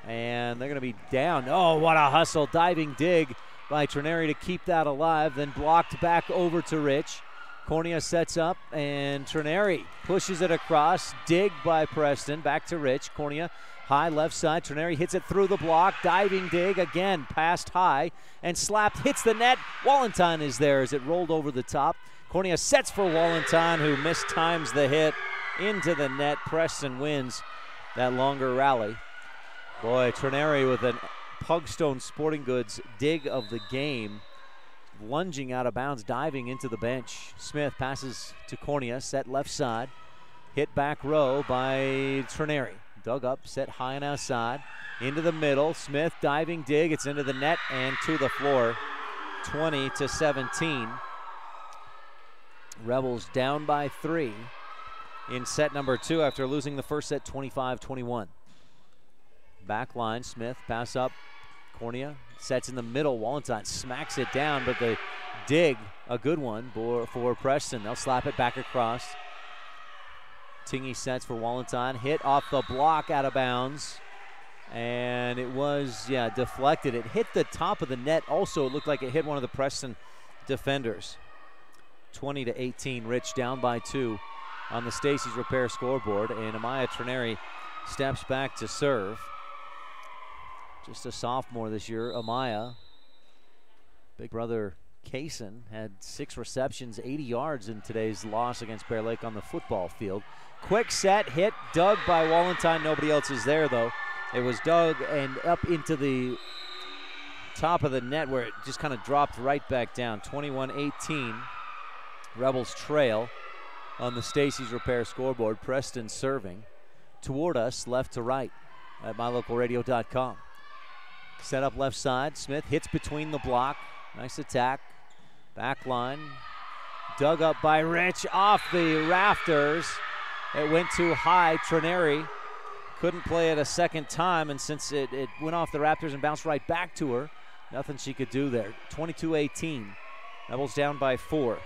and they're going to be down. Oh, what a hustle. Diving dig by Tourney to keep that alive, then blocked back over to Rich. Cornea sets up, and Tourney pushes it across. Dig by Preston, back to Rich. Cornea high left side. Tourney hits it through the block. Diving dig again, passed high and slapped, hits the net. Wallenton is there as it rolled over the top. Cornea sets for Wallenton, who mistimes the hit into the net. Preston wins that longer rally. Boy, Tourney with an Pugstone Sporting Goods dig of the game. Lunging out of bounds, diving into the bench. Smith passes to Cornea, set left side. Hit back row by Tourney. Dug up, set high and outside. Into the middle, Smith diving dig. It's into the net and to the floor. 20-17. Rebels down by 3 in set number 2 after losing the first set 25-21. Back line, Smith pass up. Cornea sets in the middle. Wallenton smacks it down, but the dig, a good one for Preston. They'll slap it back across. Tingey sets for Wallenton. Hit off the block out of bounds. And it was, deflected. It hit the top of the net. Also, it looked like it hit one of the Preston defenders. 20-18. Rich down by 2 on the Stacy's Repair scoreboard, and Amaya Tourney steps back to serve. Just a sophomore this year. Amaya, big brother Kaysen, had 6 receptions, 80 yards in today's loss against Bear Lake on the football field. Quick set, hit, dug by Wallentine. Nobody else is there, though. It was dug and up into the top of the net where it just kind of dropped right back down. 21-18. Rebels trail on the Stacy's Repair scoreboard. Preston serving toward us, left to right at mylocalradio.com. Set up left side. Smith hits between the block. Nice attack. Back line. Dug up by Rich off the rafters. It went too high. Tourney couldn't play it a second time, and since it went off the rafters and bounced right back to her, nothing she could do there. 22-18. Rebels down by 4.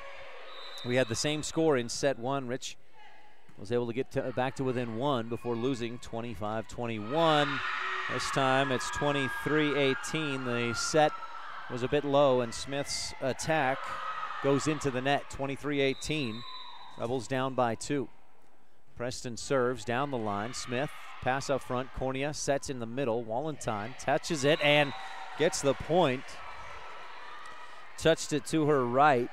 We had the same score in set 1. Rich was able to get back to within 1 before losing 25-21. This time it's 23-18. The set was a bit low, and Smith's attack goes into the net. 23-18. Rebels down by 2. Preston serves down the line. Smith, pass up front. Cornea sets in the middle. Wallentine touches it and gets the point. Touched it to her right,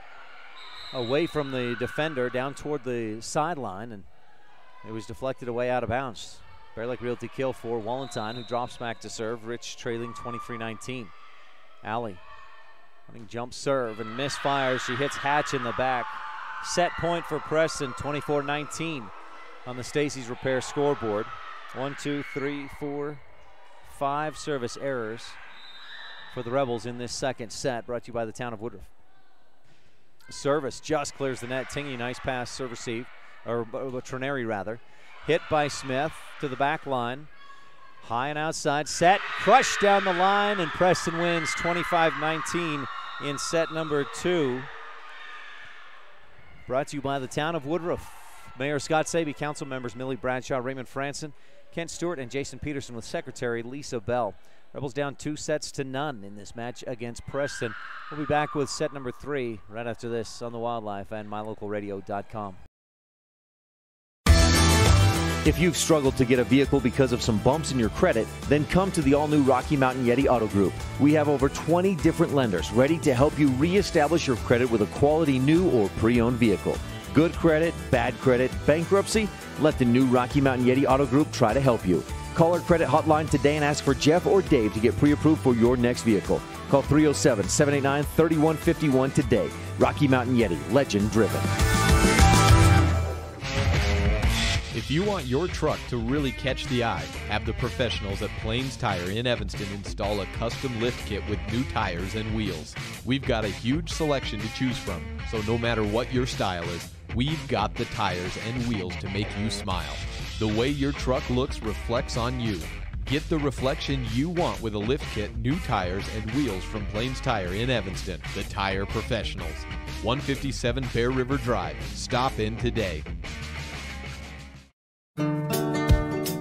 away from the defender, down toward the sideline, and it was deflected away out of bounds. Bear Lake Realty kill for Wallentine, who drops back to serve. Rich trailing 23-19. Allie running jump serve and misfires. She hits Hatch in the back. Set point for Preston, 24-19 on the Stacy's Repair scoreboard. 1, 2, 3, 4, 5 service errors for the Rebels in this second set, brought to you by the town of Woodruff. Service just clears the net. Tingy, nice pass, serve receive, or Tourney rather. Hit by Smith to the back line. High and outside, set, crushed down the line, and Preston wins 25-19 in set number 2. Brought to you by the town of Woodruff. Mayor Scott Saby, council members Millie Bradshaw, Raymond Franson, Kent Stewart, and Jason Peterson, with Secretary Lisa Bell. Rebels down 2 sets to none in this match against Preston. We'll be back with set number 3 right after this on the Wildlife and mylocalradio.com. If you've struggled to get a vehicle because of some bumps in your credit, then come to the all-new Rocky Mountain Yeti Auto Group. We have over 20 different lenders ready to help you reestablish your credit with a quality new or pre-owned vehicle. Good credit, bad credit, bankruptcy? Let the new Rocky Mountain Yeti Auto Group try to help you. Call our credit hotline today and ask for Jeff or Dave to get pre-approved for your next vehicle. Call 307-789-3151 today. Rocky Mountain Yeti, legend driven. If you want your truck to really catch the eye, have the professionals at Plains Tire in Evanston install a custom lift kit with new tires and wheels. We've got a huge selection to choose from, so no matter what your style is, we've got the tires and wheels to make you smile. The way your truck looks reflects on you. Get the reflection you want with a lift kit, new tires, and wheels from Plains Tire in Evanston, the tire professionals. 157 Bear River Drive. Stop in today.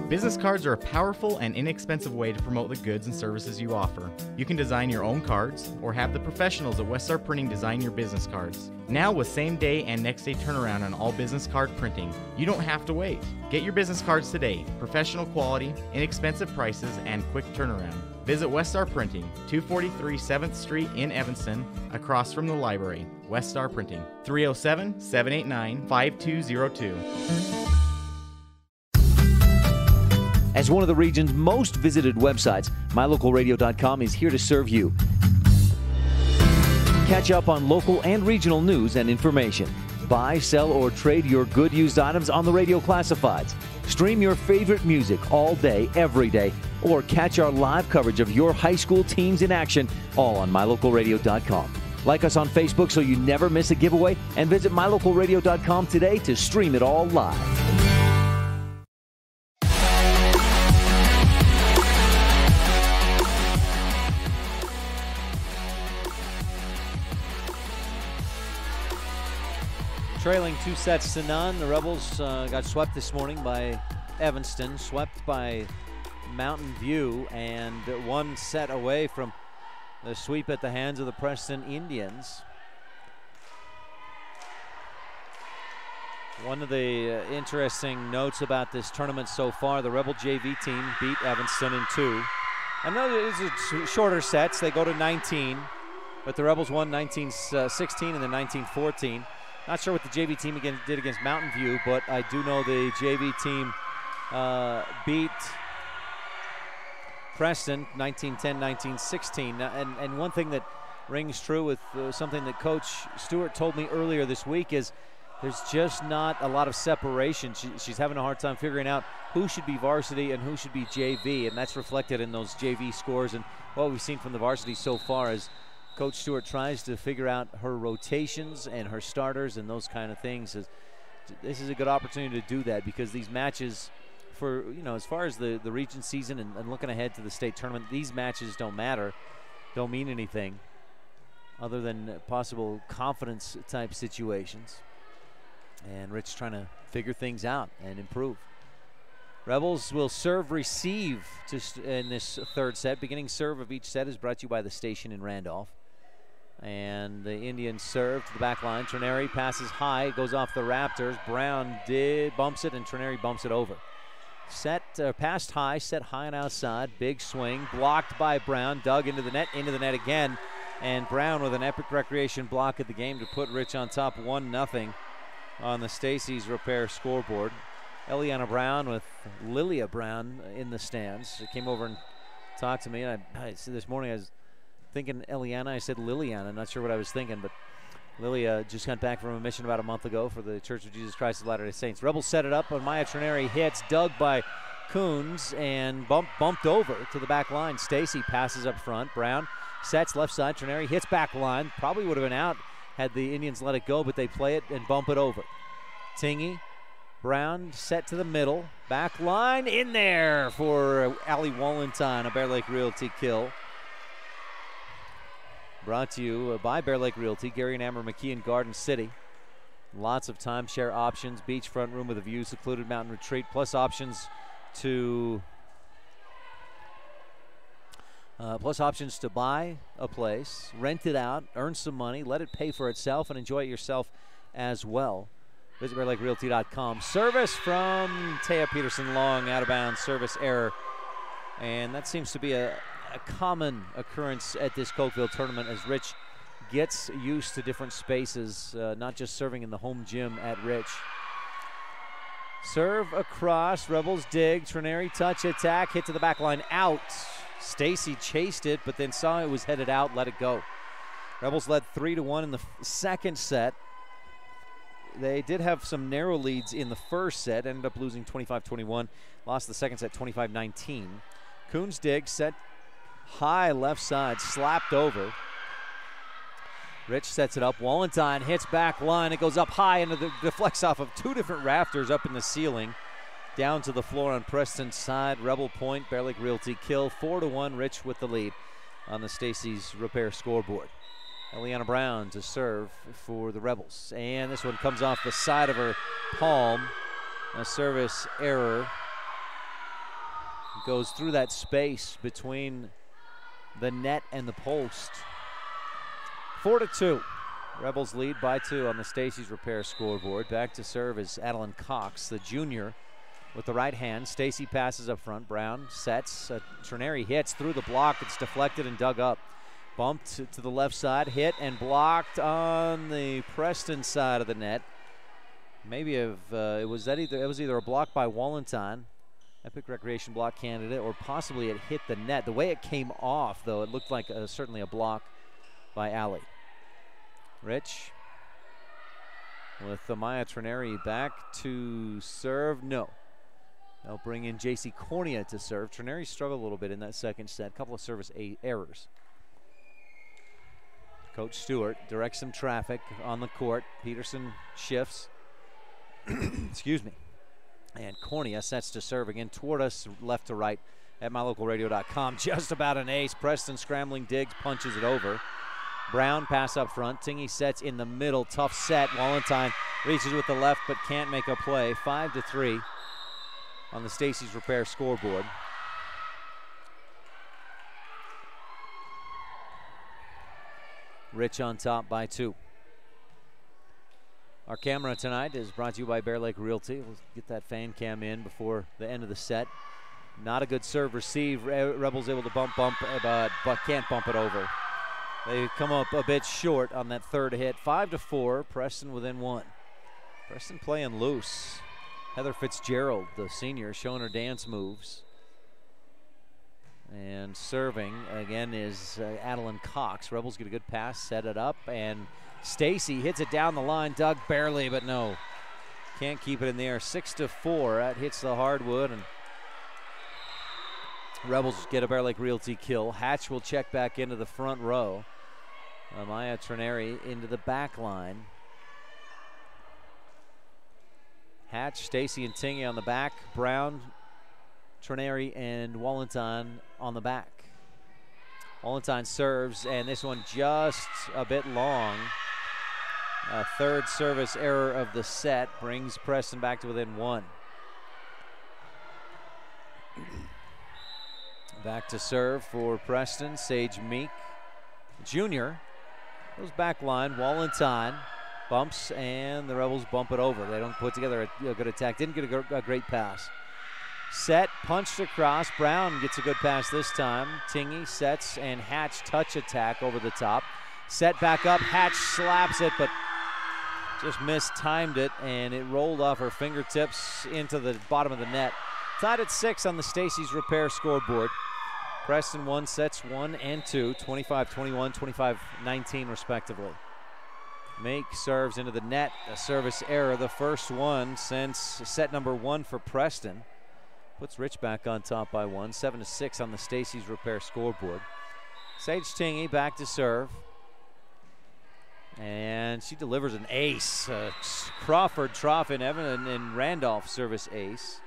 Business cards are a powerful and inexpensive way to promote the goods and services you offer. You can design your own cards or have the professionals at Westar Printing design your business cards. Now with same-day and next-day turnaround on all business card printing, you don't have to wait. Get your business cards today. Professional quality, inexpensive prices, and quick turnaround. Visit Westar Printing, 243 7th Street in Evanston, across from the library. Westar Printing, 307-789-5202. As one of the region's most visited websites, mylocalradio.com is here to serve you. Catch up on local and regional news and information. Buy, sell, or trade your good used items on the radio classifieds. Stream your favorite music all day, every day, or catch our live coverage of your high school teams in action, all on mylocalradio.com. Like us on Facebook so you never miss a giveaway, and visit mylocalradio.com today to stream it all live. Trailing 2 sets to none. The Rebels got swept this morning by Evanston, swept by Mountain View, and 1 set away from the sweep at the hands of the Preston Indians. One of the interesting notes about this tournament so far, the Rebel JV team beat Evanston in 2. I know it's shorter sets. They go to 19, but the Rebels won 19-16 and then 19-14. Not sure what the JV team did against Mountain View, but I do know the JV team beat Preston 19-10, 19-16. And one thing that rings true with something that Coach Stewart told me earlier this week is there's just not a lot of separation. She's having a hard time figuring out who should be varsity and who should be JV, and that's reflected in those JV scores and what we've seen from the varsity so far as Coach Stewart tries to figure out her rotations and her starters and those kind of things. This is a good opportunity to do that because these matches, for as far as the region season and looking ahead to the state tournament, these matches don't matter, don't mean anything other than possible confidence type situations. And Rich trying to figure things out and improve. Rebels will serve receive in this third set. Beginning serve of each set is brought to you by the station in Randolph. And the Indians serve to the back line. Tourney passes high, goes off the Raptors. Brown bumps it, and Tourney bumps it over. Passed high, set high and outside. Big swing, blocked by Brown. Dug into the net again. And Brown with an epic recreation block at the game to put Rich on top 1-0 on the Stacy's Repair scoreboard. Eliana Brown with Lilia Brown in the stands. She came over and talked to me. And I said this morning I was thinking Eliana. I said Liliana. Not sure what I was thinking, but Lilia just got back from a mission about a month ago for the Church of Jesus Christ of Latter-day Saints. Rebels set it up, and Maya Tourney hits, dug by Coons, and bumped over to the back line. Stacy passes up front. Brown sets left side. Tourney hits back line. Probably would have been out had the Indians let it go, but they play it and bump it over. Tingy, Brown set to the middle. Back line in there for Allie Wallenstein, a Bear Lake Realty kill. Brought to you by Bear Lake Realty, Gary and Amber McKee in Garden City. Lots of timeshare options, beachfront room with a view, secluded mountain retreat, plus options to buy a place, rent it out, earn some money, let it pay for itself, and enjoy it yourself as well. Visit BearLakeRealty.com. Service from Taya Peterson, long out of bounds, service error. And that seems to be a common occurrence at this Cokeville tournament as Rich gets used to different spaces, not just serving in the home gym at Rich. Serve across, Rebels dig, Tourney touch attack, hit to the back line, out. Stacy chased it, but then saw it was headed out, let it go. Rebels led 3-1 in the second set. They did have some narrow leads in the first set, ended up losing 25-21, lost the second set 25-19. Coons dig, set high left side, slapped over. Rich sets it up, Wallenstein hits back line, it goes up high and it deflects off of two different rafters up in the ceiling. Down to the floor on Preston's side. Rebel point, Bear Lake Realty kill. 4-1, Rich with the lead on the Stacy's Repair scoreboard. Eliana Brown to serve for the Rebels. And this one comes off the side of her palm. A service error. Goes through that space between the net and the post. 4-2. Rebels lead by 2 on the Stacy's Repair scoreboard. Back to serve is Adeline Cox, the junior. With the right hand, Stacy passes up front. Brown sets. Tourney hits through the block. It's deflected and dug up. Bumped to the left side, hit and blocked on the Preston side of the net. Maybe it was either a block by Wallenstein, epic recreation block candidate, or possibly it hit the net. The way it came off, though, it looked like certainly a block by Allie. Rich with the Maya Tourney back to serve. No. They'll bring in J.C. Cornea to serve. Tourney struggled a little bit in that second set. A couple of service errors. Coach Stewart directs some traffic on the court. Peterson shifts. Excuse me. And Cornea sets to serve again toward us, left to right at mylocalradio.com. Just about an ace. Preston scrambling, digs, punches it over. Brown pass up front. Tingy sets in the middle. Tough set. Wallenstein reaches with the left but can't make a play. 5-3. On the Stacy's Repair scoreboard. Rich on top by 2. Our camera tonight is brought to you by Bear Lake Realty. We'll get that fan cam in before the end of the set. Not a good serve receive. Rebels able to bump, but can't bump it over. They come up a bit short on that third hit. 5-4, Preston within 1. Preston playing loose. Heather Fitzgerald, the senior, showing her dance moves. And serving again is Adeline Cox. Rebels get a good pass, set it up, and Stacy hits it down the line. Dug barely, but no. Can't keep it in the air. 6-4. That hits the hardwood, and Rebels get a Bear Lake Realty kill. Hatch will check back into the front row. Maya Tourney into the back line. Hatch, Stacy, and Tingy on the back. Brown, Tourney, and Wallenstein on the back. Wallenstein serves, and this one just a bit long. A third service error of the set brings Preston back to within 1. Back to serve for Preston, Sage Meek Jr. Goes back line, Wallenstein bumps, and the Rebels bump it over. They don't put together a good attack. Didn't get a great pass. Set, punched across. Brown gets a good pass this time. Tingy sets, and Hatch touch attack over the top. Set back up, Hatch slaps it, but just mistimed it, and it rolled off her fingertips into the bottom of the net. Tied at 6 on the Stacy's Repair scoreboard. Preston won sets 1 and 2, 25-21, 25-19 respectively. Meek serves into the net, a service error, the first one since set number 1 for Preston. Puts Rich back on top by 1, 7-6 on the Stacy's Repair scoreboard. Sage Tingy back to serve. And she delivers an ace. Crawford, Troff, and Randolph service ace.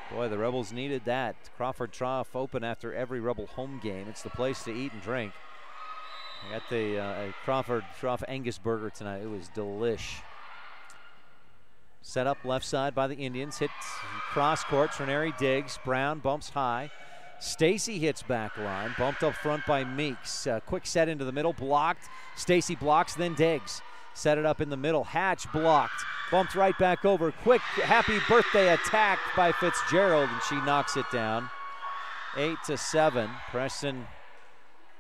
Boy, the Rebels needed that. Crawford Trough open after every Rebel home game. It's the place to eat and drink. I got the Crawford Trough Angus burger tonight. It was delish. Set up left side by the Indians. Hit cross court. Tourney digs. Brown bumps high. Stacy hits back line. Bumped up front by Meeks. Quick set into the middle. Blocked. Stacy blocks, then digs. Set it up in the middle. Hatch blocked. Bumped right back over. Quick happy birthday attack by Fitzgerald, and she knocks it down. 8-7. Preston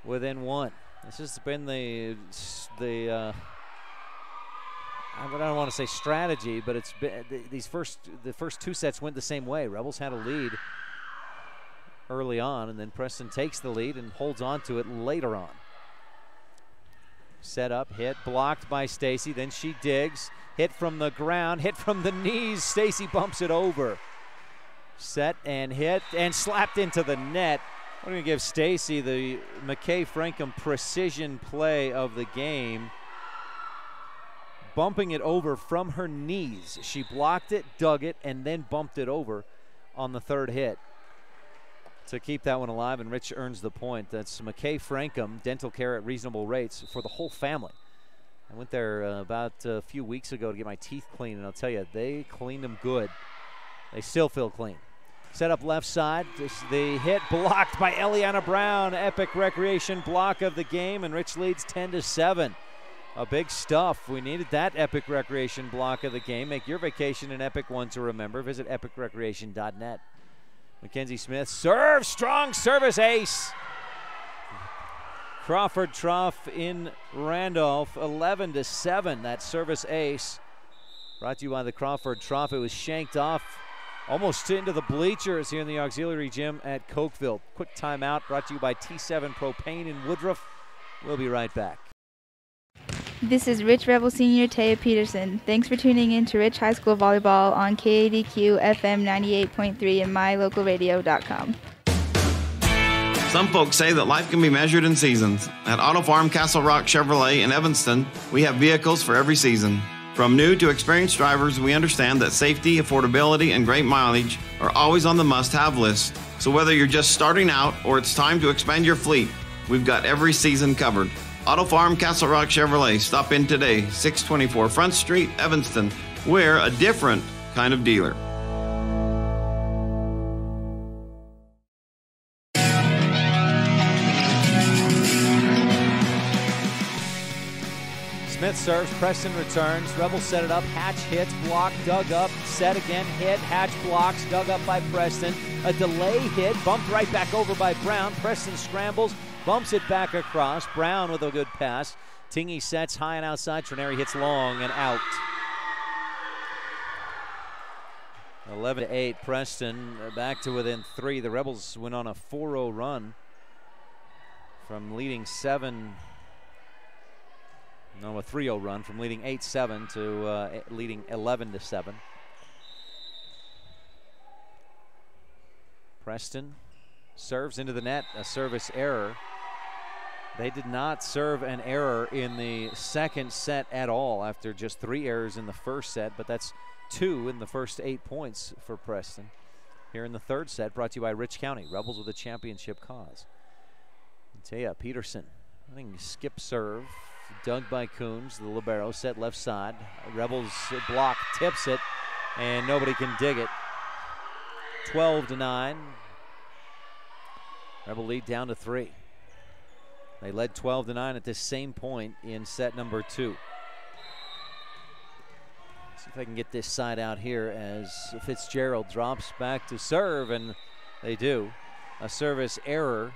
within 1. This has been the I don't want to say strategy, but it's been the first 2 sets went the same way. Rebels had a lead early on, and then Preston takes the lead and holds on to it later on. Set up, hit, blocked by Stacy, then she digs. Hit from the ground, hit from the knees. Stacy bumps it over. Set and hit and slapped into the net. We're going to give Stacy the McKay Frankham precision play of the game. Bumping it over from her knees. She blocked it, dug it, and then bumped it over on the third hit to keep that one alive, and Rich earns the point. That's McKay Frankham, dental care at reasonable rates for the whole family. I went there about a few weeks ago to get my teeth cleaned, and I'll tell you, they cleaned them good. They still feel clean. Set up left side. The hit blocked by Eliana Brown. Epic Recreation block of the game, and Rich leads 10-7. A big stuff. We needed that Epic Recreation block of the game. Make your vacation an epic one to remember. Visit epicrecreation.net. Mackenzie Smith serves, strong service ace. Crawford Trough in Randolph, 11-7. That service ace brought to you by the Crawford Trough. It was shanked off almost into the bleachers here in the auxiliary gym at Cokeville. Quick timeout brought to you by T7 Propane in Woodruff. We'll be right back. This is Rich Rebel Senior Taya Peterson. Thanks for tuning in to Rich High School Volleyball on KADQ FM 98.3 and mylocalradio.com. Some folks say that life can be measured in seasons. At Auto Farm Castle Rock Chevrolet in Evanston, we have vehicles for every season. From new to experienced drivers, we understand that safety, affordability, and great mileage are always on the must-have list. So whether you're just starting out or it's time to expand your fleet, we've got every season covered. Auto Farm Castle Rock Chevrolet. Stop in today, 624 Front Street, Evanston. We're a different kind of dealer. Smith serves. Preston returns. Rebels set it up. Hatch hits, block, dug up, set again, hit. Hatch blocks, dug up by Preston. A delay hit, bumped right back over by Brown. Preston scrambles, bumps it back across. Brown with a good pass. Tingy sets high and outside. Tourney hits long and out. 11-8. Preston back to within 3. The Rebels went on a 4-0 run from leading 7. No, a 3-0 run from leading 8-7 to leading 11-7. Preston serves into the net, a service error. They did not serve an error in the second set at all after just 3 errors in the first set, but that's 2 in the first 8 points for Preston. Here in the third set, brought to you by Rich County, Rebels with a championship cause. Taya Peterson, running skip serve, dug by Coons, the libero, set left side. Rebels block, tips it, and nobody can dig it. 12-9. Rebel lead down to 3. They led 12-9 at this same point in set number 2. See if I can get this side out here as Fitzgerald drops back to serve, and they do. A service error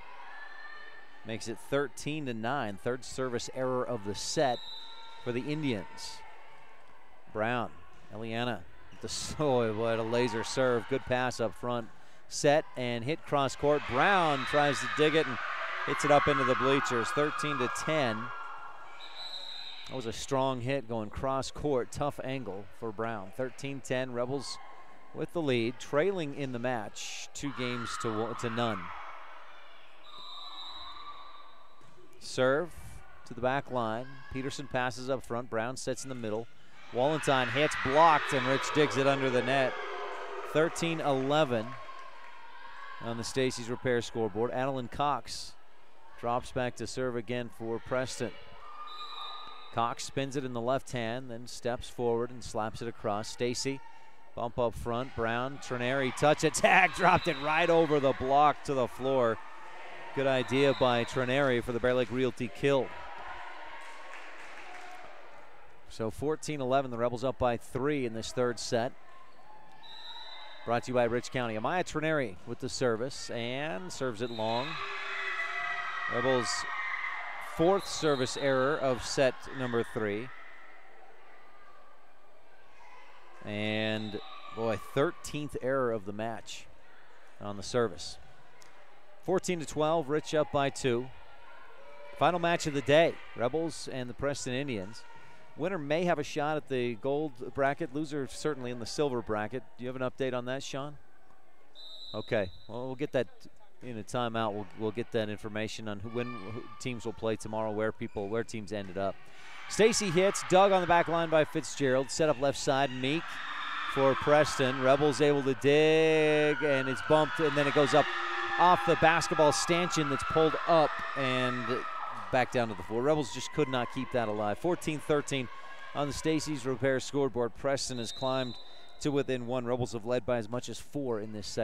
makes it 13-9. Third service error of the set for the Indians. Brown, Eliana, what a laser serve. Good pass up front. Set and hit cross court. Brown tries to dig it and hits it up into the bleachers. 13-10. That was a strong hit going cross court. Tough angle for Brown. 13-10. Rebels with the lead, trailing in the match 2 games to none. Serve to the back line. Peterson passes up front. Brown sets in the middle. Wallenstein hits, blocked, and Rich digs it under the net. 13-11 on the Stacy's Repair scoreboard. Adeline Cox drops back to serve again for Preston. Cox spins it in the left hand, then steps forward and slaps it across. Stacy, bump up front. Brown, Tourney, touch attack, dropped it right over the block to the floor. Good idea by Tourney for the Bear Lake Realty kill. So 14-11, the Rebels up by 3 in this third set. Brought to you by Rich County. Amaya Tourney with the service and serves it long. Rebels' 4th service error of set number 3. And boy, 13th error of the match on the service. 14-12, Rich up by 2. Final match of the day, Rebels and the Preston Indians. Winner may have a shot at the gold bracket, loser certainly in the silver bracket. Do you have an update on that, Sean? Okay, well, we'll get that in a timeout. We'll get that information on when teams will play tomorrow, where teams ended up. Stacy hits, dug on the back line by Fitzgerald, set up left side, Meek for Preston. Rebels able to dig, and it's bumped, and then it goes up off the basketball stanchion that's pulled up and back down to the floor. Rebels just could not keep that alive. 14-13 on the Stacy's Repair scoreboard. Preston has climbed to within 1. Rebels have led by as much as 4 in this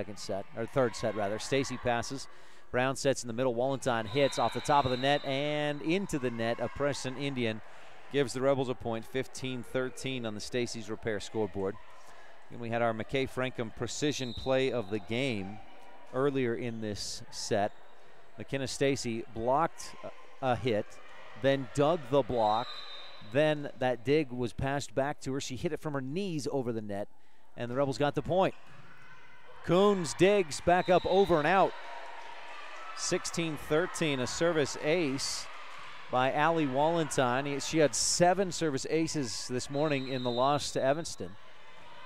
third set rather. Stacy passes. Brown sets in the middle. Wallenstein hits off the top of the net and into the net. A Preston Indian gives the Rebels a point. 15-13 on the Stacy's Repair scoreboard. And we had our McKay Frankham precision play of the game earlier in this set. McKenna Stacy blocked a hit, then dug the block, then that dig was passed back to her. She hit it from her knees over the net, and the Rebels got the point. Coons digs back up over and out. 16-13, a service ace by Allie Wallenstein. She had 7 service aces this morning in the loss to Evanston.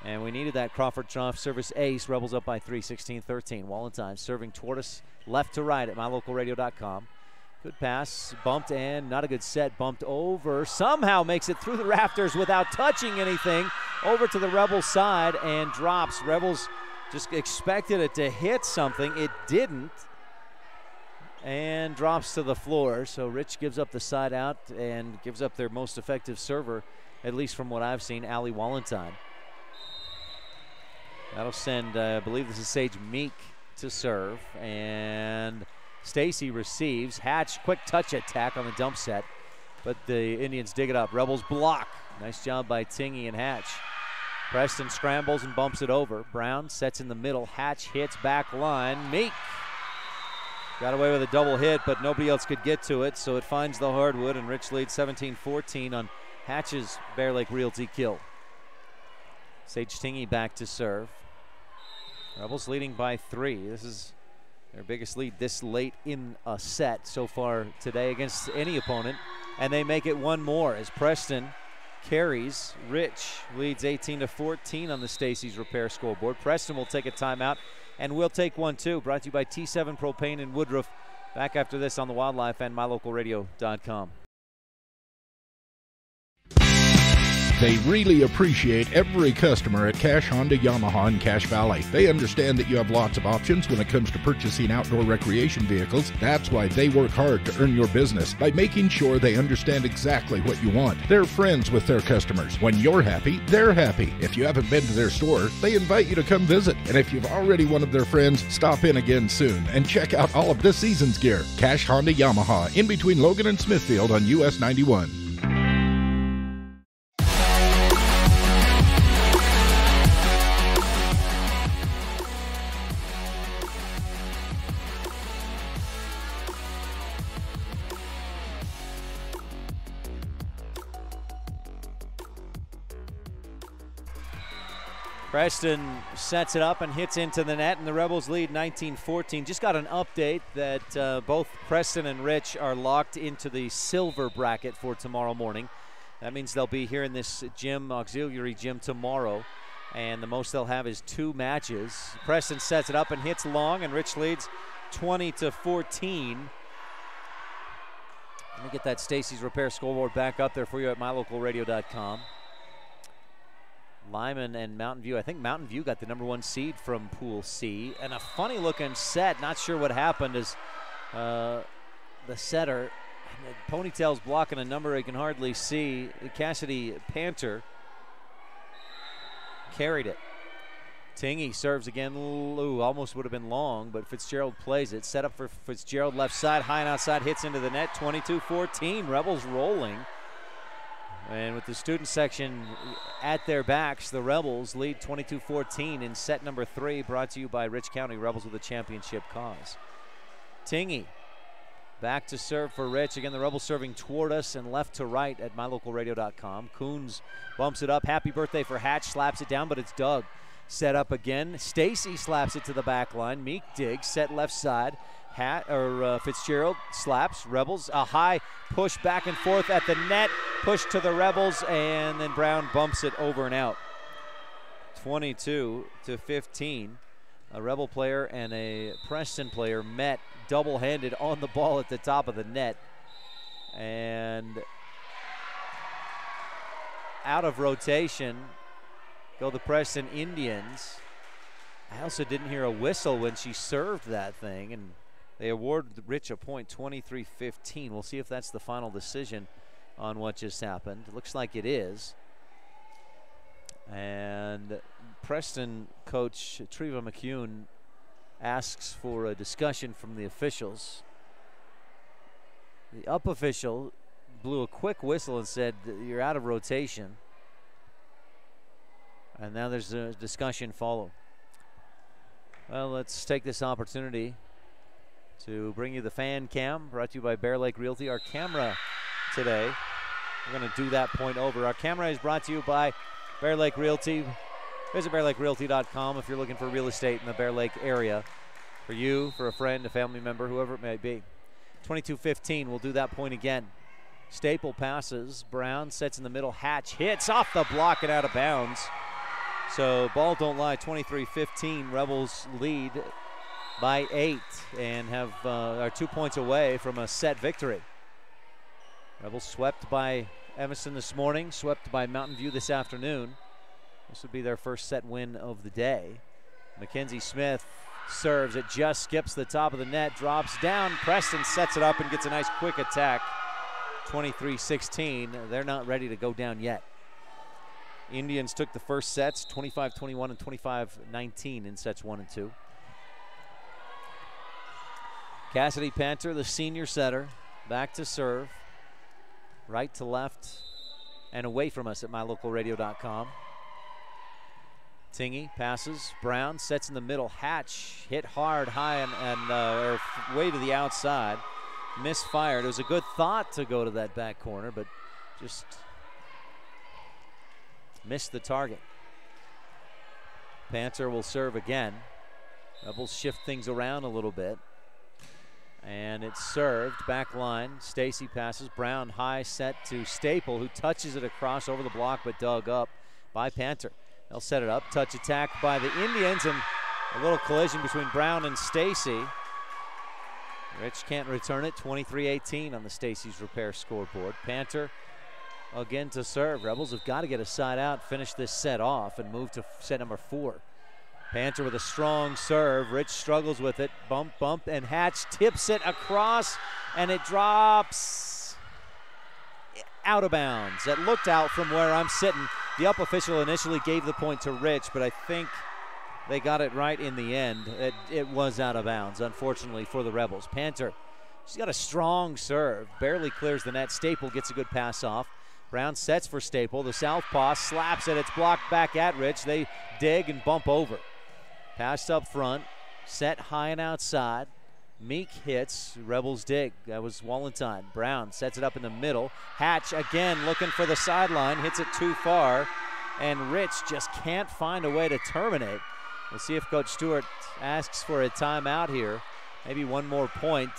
And we needed that Crawford Trough service ace. Rebels up by 3, 16-13. Wallenstein serving toward us left to right at mylocalradio.com. Good pass, bumped, and not a good set. Bumped over, somehow makes it through the rafters without touching anything. Over to the Rebels side and drops. Rebels just expected it to hit something. It didn't. And drops to the floor. So Rich gives up the side out and gives up their most effective server, at least from what I've seen, Allie Wallenstein. That'll send, I believe this is Sage Meek to serve. And Stacy receives. Hatch, quick touch attack on the dump set. but the Indians dig it up. Rebels block. Nice job by Tingey and Hatch. Preston scrambles and bumps it over. Brown sets in the middle. Hatch hits back line. Meek got away with a double hit, but nobody else could get to it, so it finds the hardwood, and Rich leads 17-14 on Hatch's Bear Lake Realty kill. Sage Tingey back to serve. Rebels leading by 3. This is their biggest lead this late in a set so far today against any opponent, and they make it one more as Preston carries. Rich leads 18-14 on the Stacy's Repair scoreboard. Preston will take a timeout, and we'll take one too. Brought to you by T7 Propane in Woodruff. Back after this on the Wildlife and MyLocalRadio.com. They really appreciate every customer at Cash Honda Yamaha in Cache Valley. They understand that you have lots of options when it comes to purchasing outdoor recreation vehicles. That's why they work hard to earn your business by making sure they understand exactly what you want. They're friends with their customers. When you're happy, they're happy. If you haven't been to their store, they invite you to come visit. And if you've already one of their friends, stop in again soon and check out all of this season's gear. Cache Honda Yamaha in between Logan and Smithfield on US 91. Preston sets it up and hits into the net, and the Rebels lead 19-14. Just got an update that both Preston and Rich are locked into the silver bracket for tomorrow morning. That means they'll be here in this gym, auxiliary gym, tomorrow, and the most they'll have is 2 matches. Preston sets it up and hits long, and Rich leads 20-14. Let me get that Stacy's Repair scoreboard back up there for you at MyLocalRadio.com. Lyman and Mountain View. I think Mountain View got the #1 seed from Pool C. And a funny looking set. Not sure what happened as the setter, ponytail's blocking a number I can hardly see. Cassidy Panther carried it. Tingey serves again. Ooh, almost would have been long, but Fitzgerald plays it. Set up for Fitzgerald left side. High and outside, hits into the net. 22-14. Rebels rolling. And with the student section at their backs, the Rebels lead 22-14 in set number 3, brought to you by Rich County. Rebels with a championship cause. Tingey back to serve for Rich. Again, the Rebels serving toward us and left to right at MyLocalRadio.com. Coons bumps it up. Happy birthday for Hatch. Slaps it down, but it's dug. Set up again. Stacy slaps it to the back line. Meek digs. Set left side. Fitzgerald slaps. Rebels a high push back and forth at the net, push to the Rebels, and then Brown bumps it over and out. 22-15. A Rebel player and a Preston player met double-handed on the ball at the top of the net, and out of rotation go the Preston Indians. I also didn't hear a whistle when she served that thing, and they award Rich a point, 23-15. We'll see if that's the final decision on what just happened. It looks like it is. And Preston coach Treva McCune asks for a discussion from the officials. The up official blew a quick whistle and said, "You're out of rotation." And now there's a discussion follow. Well, let's take this opportunity to bring you the fan cam, brought to you by Bear Lake Realty. Our camera today, we're going to do that point over. Our camera is brought to you by Bear Lake Realty. Visit BearLakeRealty.com if you're looking for real estate in the Bear Lake area. For you, for a friend, a family member, whoever it may be. 22-15, we'll do that point again. Staple passes, Brown sets in the middle, Hatch hits off the block and out of bounds. So ball don't lie, 23-15, Rebels lead by 8 and are 2 points away from a set victory. Rebels swept by Evanston this morning, swept by Mountain View this afternoon. This would be their first set win of the day. Mackenzie Smith serves, it just skips the top of the net, drops down. Preston sets it up and gets a nice quick attack. 23-16, they're not ready to go down yet. Indians took the first sets, 25-21 and 25-19 in sets 1 and 2. Cassidy Panther, the senior setter, back to serve. right to left and away from us at mylocalradio.com. Tingy passes. Brown sets in the middle. Hatch hit hard, high, and way to the outside. Misfired. It was a good thought to go to that back corner, but just missed the target. Panther will serve again. Rebels shift things around a little bit. And it's served, back line. Stacy passes. Brown high set to Staple, who touches it across over the block, but dug up by Panther. They'll set it up. Touch attack by the Indians, and a little collision between Brown and Stacy. Rich can't return it. 23-18 on the Stacy's Repair scoreboard. Panther again to serve. Rebels have got to get a side out, finish this set off, and move to set number 4. Panther with a strong serve. Rich struggles with it. Bump, bump, and Hatch tips it across, and it drops out of bounds. It looked out from where I'm sitting. The up official initially gave the point to Rich, but I think they got it right in the end. It was out of bounds, unfortunately, for the Rebels. Panther, she's got a strong serve. Barely clears the net. Staple gets a good pass off. Brown sets for Staple. The southpaw slaps it. It's blocked back at Rich. They dig and bump over. Passed up front. Set high and outside. Meek hits. Rebels dig. That was Wallenstein. Brown sets it up in the middle. Hatch again looking for the sideline. Hits it too far. And Rich just can't find a way to terminate. We'll see if Coach Stewart asks for a timeout here. Maybe one more point.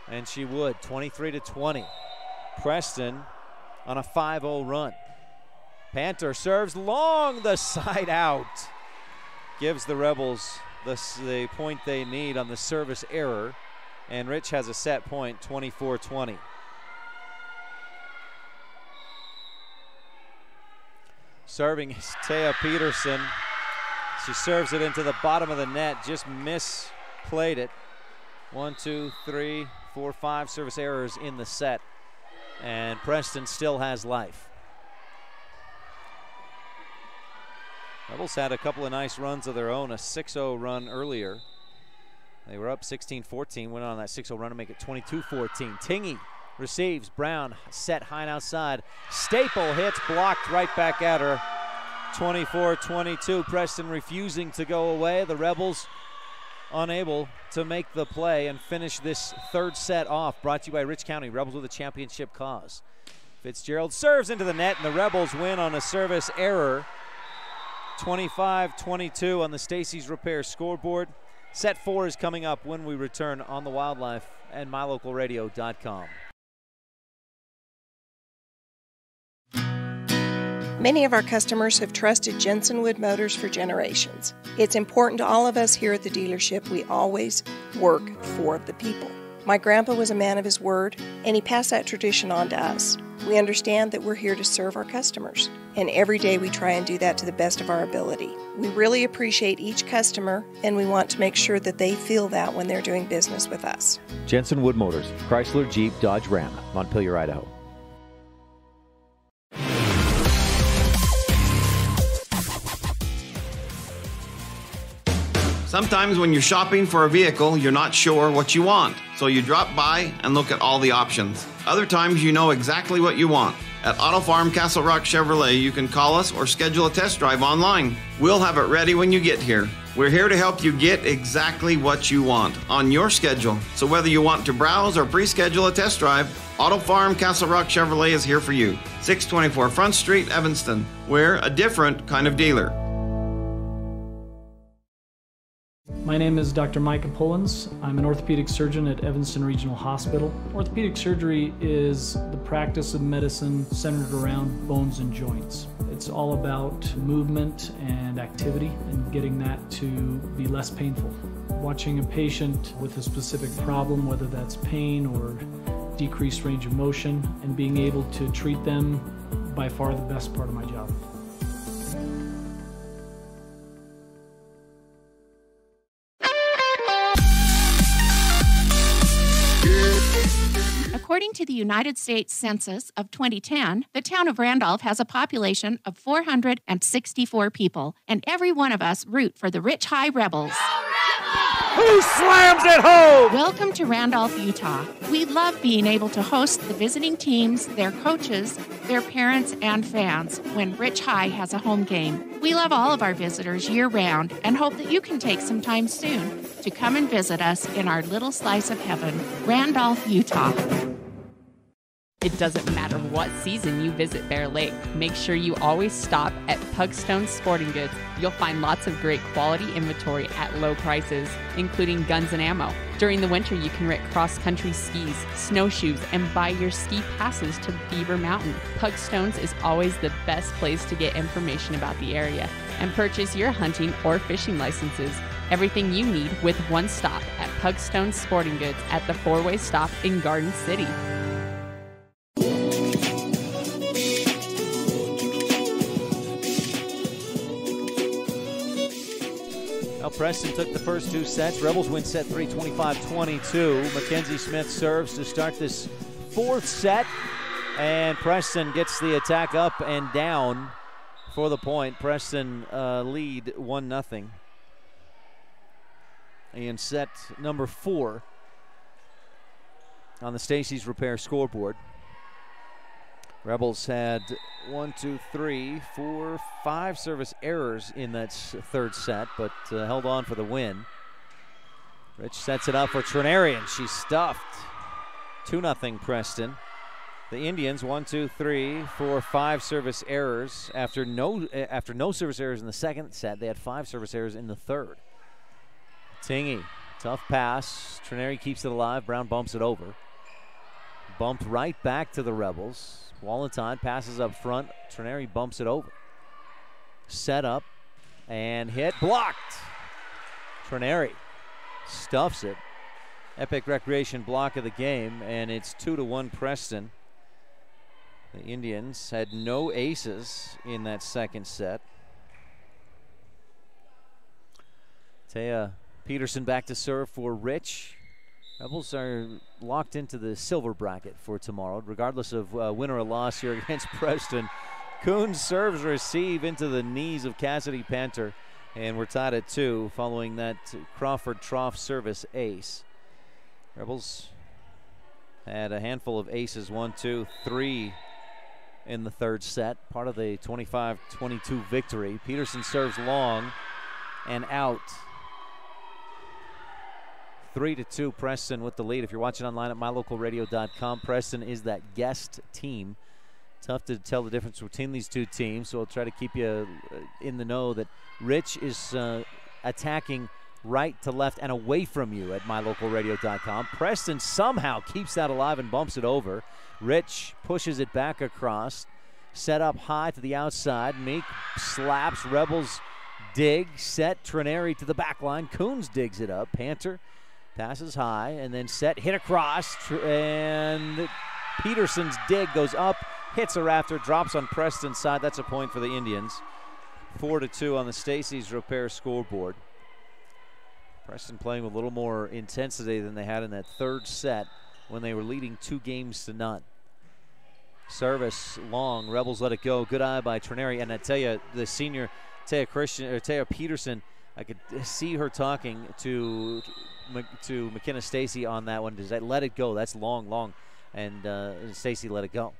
And she would. 23-20. Preston on a 5-0 run. Panther serves long, the side out. Gives the Rebels the point they need on the service error. And Rich has a set point, 24-20. Serving is Taya Peterson. She serves it into the bottom of the net, just misplayed it. 1, 2, 3, 4, 5 service errors in the set. And Preston still has life. Rebels had a couple of nice runs of their own, a 6-0 run earlier. They were up 16-14, went on that 6-0 run to make it 22-14. Tingy receives. Brown set high and outside. Staple hits, blocked right back at her. 24-22. Preston refusing to go away. The Rebels unable to make the play and finish this third set off. Brought to you by Rich County. Rebels with a championship cause. Fitzgerald serves into the net, and the Rebels win on a service error. 25-22 on the Stacy's Repair scoreboard. Set 4 is coming up when we return on the Wildlife and mylocalradio.com. Many of our customers have trusted Jensen Wood Motors for generations. It's important to all of us here at the dealership we always work for the people. My grandpa was a man of his word, and he passed that tradition on to us. We understand that we're here to serve our customers, and every day we try and do that to the best of our ability. We really appreciate each customer, and we want to make sure that they feel that when they're doing business with us. Jensen Wood Motors, Chrysler, Jeep, Dodge, Ram, Montpelier, Idaho. Sometimes when you're shopping for a vehicle, you're not sure what you want, so you drop by and look at all the options. Other times you know exactly what you want. At Auto Farm Castle Rock Chevrolet, you can call us or schedule a test drive online. We'll have it ready when you get here. We're here to help you get exactly what you want on your schedule. So whether you want to browse or pre-schedule a test drive, Auto Farm Castle Rock Chevrolet is here for you. 624 Front Street, Evanston. We're a different kind of dealer. My name is Dr. Micah Pullins. I'm an orthopedic surgeon at Evanston Regional Hospital. Orthopedic surgery is the practice of medicine centered around bones and joints. It's all about movement and activity and getting that to be less painful. Watching a patient with a specific problem, whether that's pain or decreased range of motion, and being able to treat them, by far the best part of my job. According to the United States Census of 2010, the town of Randolph has a population of 464 people, and every one of us root for the Rich High Rebels. who slams it home. Welcome to Randolph, Utah. We love being able to host the visiting teams, their coaches, their parents, and fans when Rich High has a home game. We love all of our visitors year-round and hope that you can take some time soon to come and visit us in our little slice of heaven, Randolph, Utah. It doesn't matter what season you visit Bear Lake. Make sure you always stop at Pugstone Sporting Goods. You'll find lots of great quality inventory at low prices, including guns and ammo. During the winter, you can rent cross-country skis, snowshoes, and buy your ski passes to Beaver Mountain. Pugstones is always the best place to get information about the area and purchase your hunting or fishing licenses. Everything you need with one stop at Pugstone Sporting Goods at the four-way stop in Garden City. Well, Preston took the first two sets. Rebels win set 3, 25-22. Mackenzie Smith serves to start this fourth set. And Preston gets the attack up and down for the point. Preston lead 1-0 in set number 4 on the Stacy's Repair scoreboard. Rebels had 5 service errors in that third set, but held on for the win. Rich sets it up for Tourney, and she's stuffed. 2-0 Preston. The Indians 5 service errors after no service errors in the second set. They had 5 service errors in the third. Tingy, tough pass. Tourney keeps it alive. Brown bumps it over. Bumped right back to the Rebels. Wallenstein passes up front. Tourney bumps it over. Set up and hit. Blocked. Tourney stuffs it. Epic Recreation block of the game, and it's 2-1 Preston. The Indians had no aces in that second set. Taya Peterson back to serve for Rich. Rebels are locked into the silver bracket for tomorrow, regardless of win or loss here against Preston. Coons serves receive into the knees of Cassidy Panther, and we're tied at 2 following that Crawford Trough service ace. Rebels had a handful of aces, 1, 2, 3 in the third set, part of the 25-22 victory. Peterson serves long and out. 3-2 Preston with the lead. If you're watching online at mylocalradio.com, Preston is that guest team. Tough to tell the difference between these two teams, so I'll try to keep you in the know that Rich is attacking right to left and away from you at mylocalradio.com. Preston somehow keeps that alive and bumps it over. Rich pushes it back across. Set up high to the outside. Meek slaps. Rebels dig. Set. Tourney to the back line. Coons digs it up. Panther passes high and then set, hit across, and Peterson's dig goes up, hits a rafter, drops on Preston's side. That's a point for the Indians. 4-2 on the Stacy's Repair scoreboard. Preston playing with a little more intensity than they had in that third set when they were leading 2-0. Service long, Rebels let it go. Good eye by Tourney, and I tell you, the senior Taya Peterson, I could see her talking to McKenna Stacy on that one. Does that let it go? That's long, and Stacy let it go.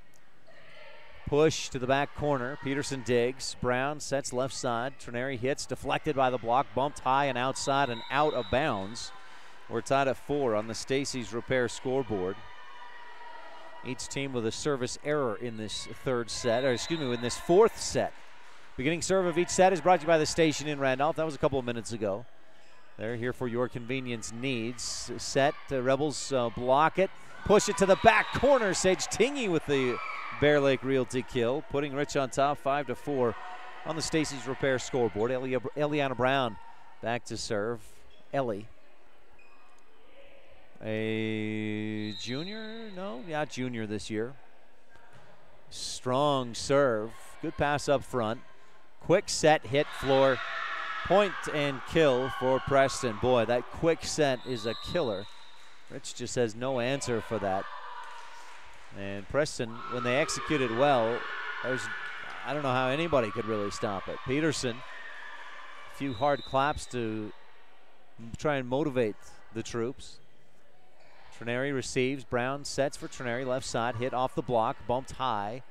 Push to the back corner. Peterson digs. Brown sets left side. Tourney hits, deflected by the block, bumped high and outside and out of bounds. We're tied at 4 on the Stacy's Repair scoreboard. Each team with a service error in this in this fourth set. Beginning serve of each set is brought to you by the station in Randolph. That was a couple of minutes ago. They're here for your convenience needs. Set, Rebels block it. Push it to the back corner. Sage Tingy with the Bear Lake Realty kill, putting Rich on top 5-4 on the Stacy's Repair scoreboard. Eliana Brown back to serve. Ellie. A junior? No, yeah, junior this year. Strong serve. Good pass up front. Quick set, hit floor. Point and kill for Preston. Boy, that quick set is a killer. Rich just has no answer for that. And Preston, when they executed well, I don't know how anybody could really stop it. Peterson, a few hard claps to try and motivate the troops. Tourney receives. Brown sets for Tourney. Left side. Hit off the block. Bumped high.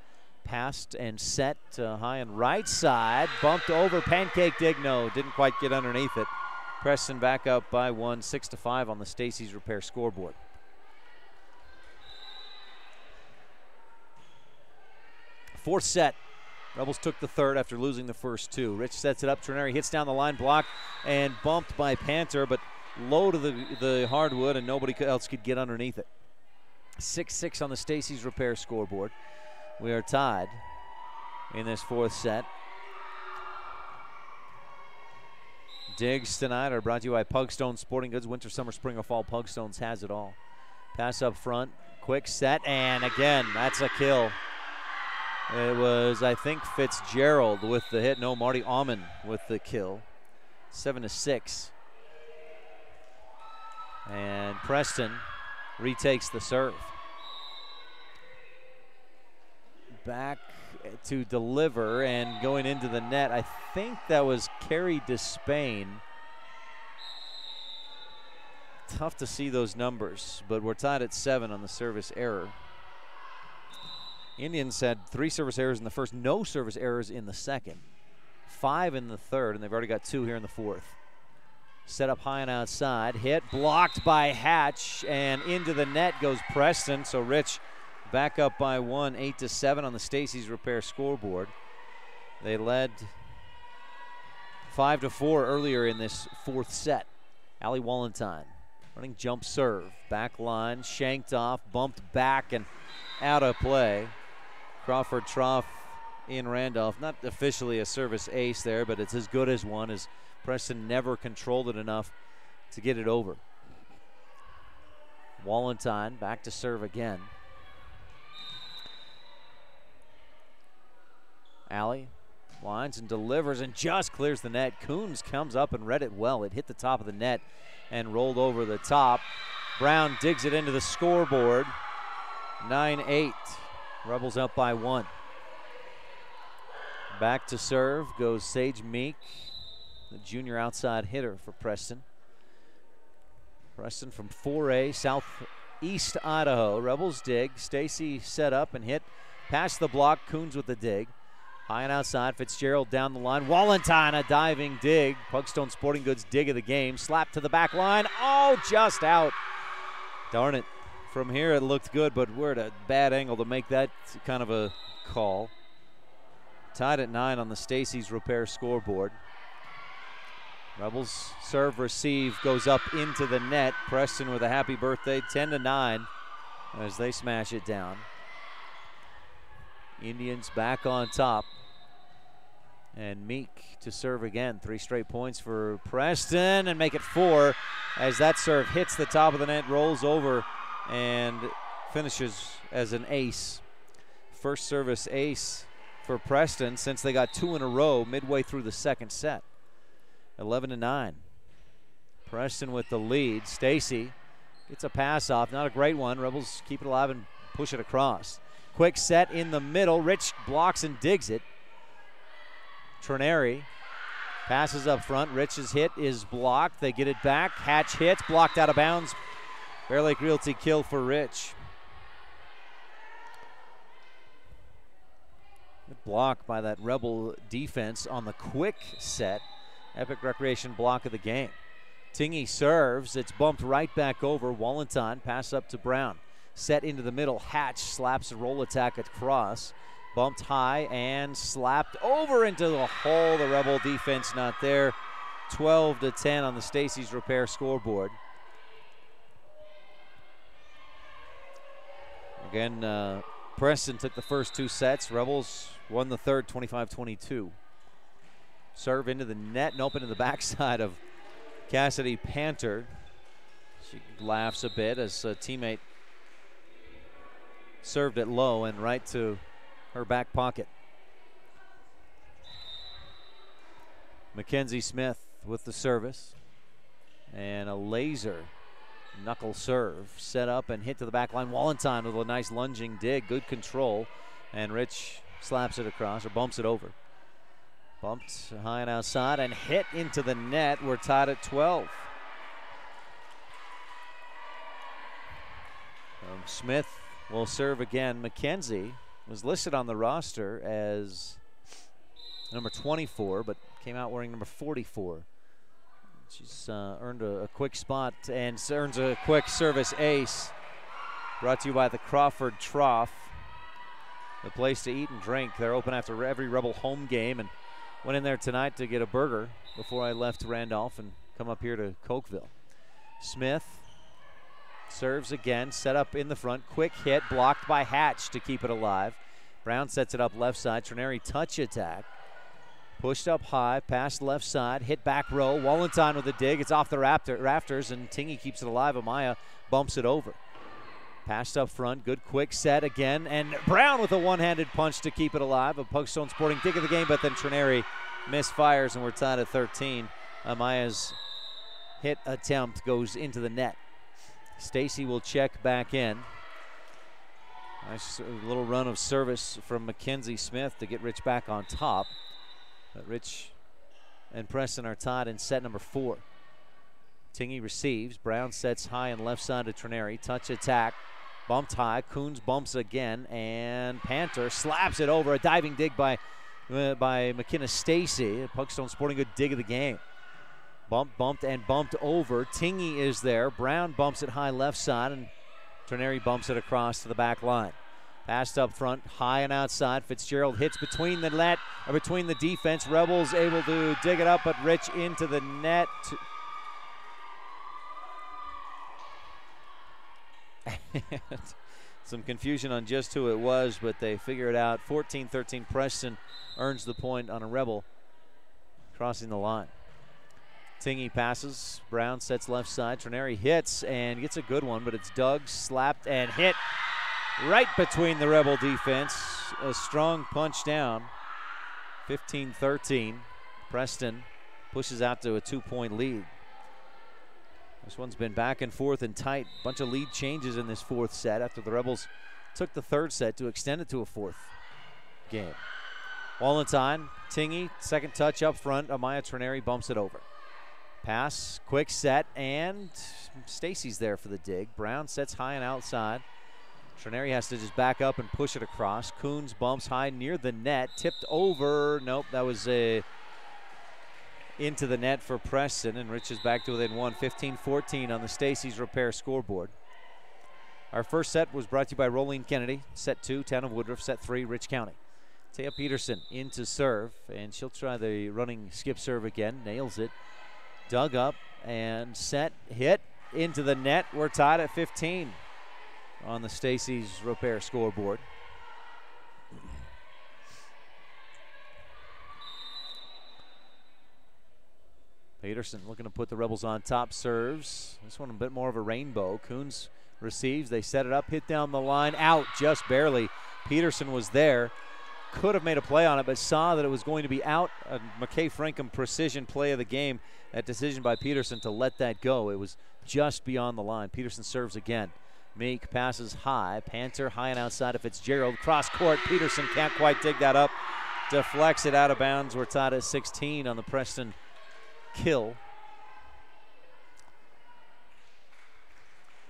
Passed and set high and right side. Bumped over. Pancake dig. No, didn't quite get underneath it. Preston back up by 1, 6-5 on the Stacey's Repair scoreboard. Fourth set. Rebels took the third after losing the first two. Rich sets it up. Tourney hits down the line, blocked and bumped by Panther, but low to the hardwood, and nobody else could get underneath it. 6-6 on the Stacey's Repair scoreboard. We are tied in this fourth set. Digs tonight are brought to you by Pugstone Sporting Goods. Winter, summer, spring, or fall, Pugstones has it all. Pass up front, quick set, and again, that's a kill. It was, I think, Fitzgerald with the hit. No, Marty Aumann with the kill. 7-6. And Preston retakes the serve. Back to deliver and going into the net. I think that was Carrie Despain. Tough to see those numbers, but we're tied at 7 on the service error. Indians had 3 service errors in the first, no service errors in the second, 5 in the third, and they've already got 2 here in the fourth. Set up high and outside, hit, blocked by Hatch, and into the net goes Preston. So Rich back up by 1, 8-7 on the Stacey's Repair scoreboard. They led 5-4 earlier in this fourth set. Allie Wallentyne running jump serve, back line, shanked off, bumped back and out of play. Crawford Trough in Randolph, not officially a service ace there, but it's as good as one, as Preston never controlled it enough to get it over. Wallentyne back to serve again. Allie lines and delivers and just clears the net. Coons comes up and read it well. It hit the top of the net and rolled over the top. Brown digs it into the scoreboard. 9-8. Rebels up by 1. Back to serve goes Sage Meek, the junior outside hitter for Preston. Preston from 4A, southeast Idaho. Rebels dig. Stacey set up and hit past the block. Coons with the dig. High and outside. Fitzgerald down the line. Wallentyne, a diving dig. Pugstone Sporting Goods dig of the game. Slap to the back line. Oh, just out. Darn it. From here it looked good, but we're at a bad angle to make that kind of a call. Tied at 9 on the Stacey's Repair scoreboard. Rebels serve receive goes up into the net. Preston with a happy birthday, 10-9 as they smash it down. Indians back on top. And Meek to serve again. 3 straight points for Preston and make it 4 as that serve hits the top of the net, rolls over, and finishes as an ace. First service ace for Preston since they got 2 in a row midway through the second set. 11-9. Preston with the lead. Stacey gets a pass off, not a great one. Rebels keep it alive and push it across. Quick set in the middle. Rich blocks and digs it. Tourney passes up front. Rich's hit is blocked. They get it back. Hatch hits, blocked out of bounds. Bear Lake Realty kill for Rich. Good block by that Rebel defense on the quick set. Epic Recreation block of the game. Tingy serves. It's bumped right back over. Wallentyne pass up to Brown. Set into the middle. Hatch slaps a roll attack across. Bumped high and slapped over into the hole. The Rebel defense not there. 12-10 on the Stacey's Repair scoreboard. Again, Preston took the first 2 sets. Rebels won the third, 25-22. Serve into the net and open to the backside of Cassidy Panther. She laughs a bit as a teammate served it low and right to her back pocket. Mackenzie Smith with the service. And a laser knuckle serve set up and hit to the back line. Wallentyne with a nice lunging dig. Good control. And Rich slaps it across or bumps it over. Bumped high and outside and hit into the net. We're tied at 12. Smith will serve again. Mackenzie was listed on the roster as number 24, but came out wearing number 44. She's earned a quick spot and earns a quick service ace. Brought to you by the Crawford Trough, the place to eat and drink. They're open after every Rebel home game, and went in there tonight to get a burger before I left Randolph and come up here to Cokeville. Smith serves again, set up in the front, quick hit, blocked by Hatch to keep it alive. Brown sets it up left side, Tourney touch attack. Pushed up high, past left side, hit back row. Wallenstein with a dig, it's off the rafters, and Tingy keeps it alive. Amaya bumps it over. Passed up front, good quick set again, and Brown with a one-handed punch to keep it alive. A Pugstone Sporting dig of the game, but then Tourney misfires, and we're tied at 13. Amaya's hit attempt goes into the net. Stacy will check back in. Nice little run of service from Mackenzie Smith to get Rich back on top. But Rich and Preston are tied in set number 4. Tingy receives. Brown sets high and left side to Tourney. Touch attack. Bumped high. Coons bumps again. And Panther slaps it over. A diving dig by McKenna Stacy. Pugstone Sporting good dig of the game. Bumped and bumped over. Tingy is there. Brown bumps it high left side. And Tourney bumps it across to the back line. Passed up front, high and outside. Fitzgerald hits between the net, or between the defense. Rebels able to dig it up, but Rich into the net. Some confusion on just who it was, but they figure it out. 14-13, Preston earns the point on a Rebel crossing the line. Tingy passes, Brown sets left side. Tourney hits and gets a good one, but it's dug, slapped, and hit right between the Rebel defense. A strong punch down. 15-13. Preston pushes out to a 2-point lead. This one's been back and forth and tight. Bunch of lead changes in this fourth set after the Rebels took the third set to extend it to a fourth game. Wallenstein, Tingy, second touch up front. Amaya Tourney bumps it over. Pass, quick set, and Stacy's there for the dig. Brown sets high and outside. Tourney has to just back up and push it across. Coons bumps high near the net, tipped over. Nope, that was into the net for Preston, and Rich is back to within one. 15-14 on the Stacy's Repair scoreboard. Our first set was brought to you by Rolene Kennedy. Set 2, Town of Woodruff. Set 3, Rich County. Taya Peterson in to serve, and she'll try the running skip serve again. Nails it. Dug up and set, hit into the net. We're tied at 15 on the Stacy's Repair scoreboard. Peterson looking to put the Rebels on top, serves. This one a bit more of a rainbow. Coons receives, they set it up, hit down the line, out just barely. Peterson was there, could have made a play on it, but saw that it was going to be out. A McKay Frankham precision play of the game. That decision by Peterson to let that go. It was just beyond the line. Peterson serves again. Meek passes high. Panther high and outside of Fitzgerald. Cross court. Peterson can't quite dig that up. Deflects it out of bounds. We're tied at 16 on the Preston kill.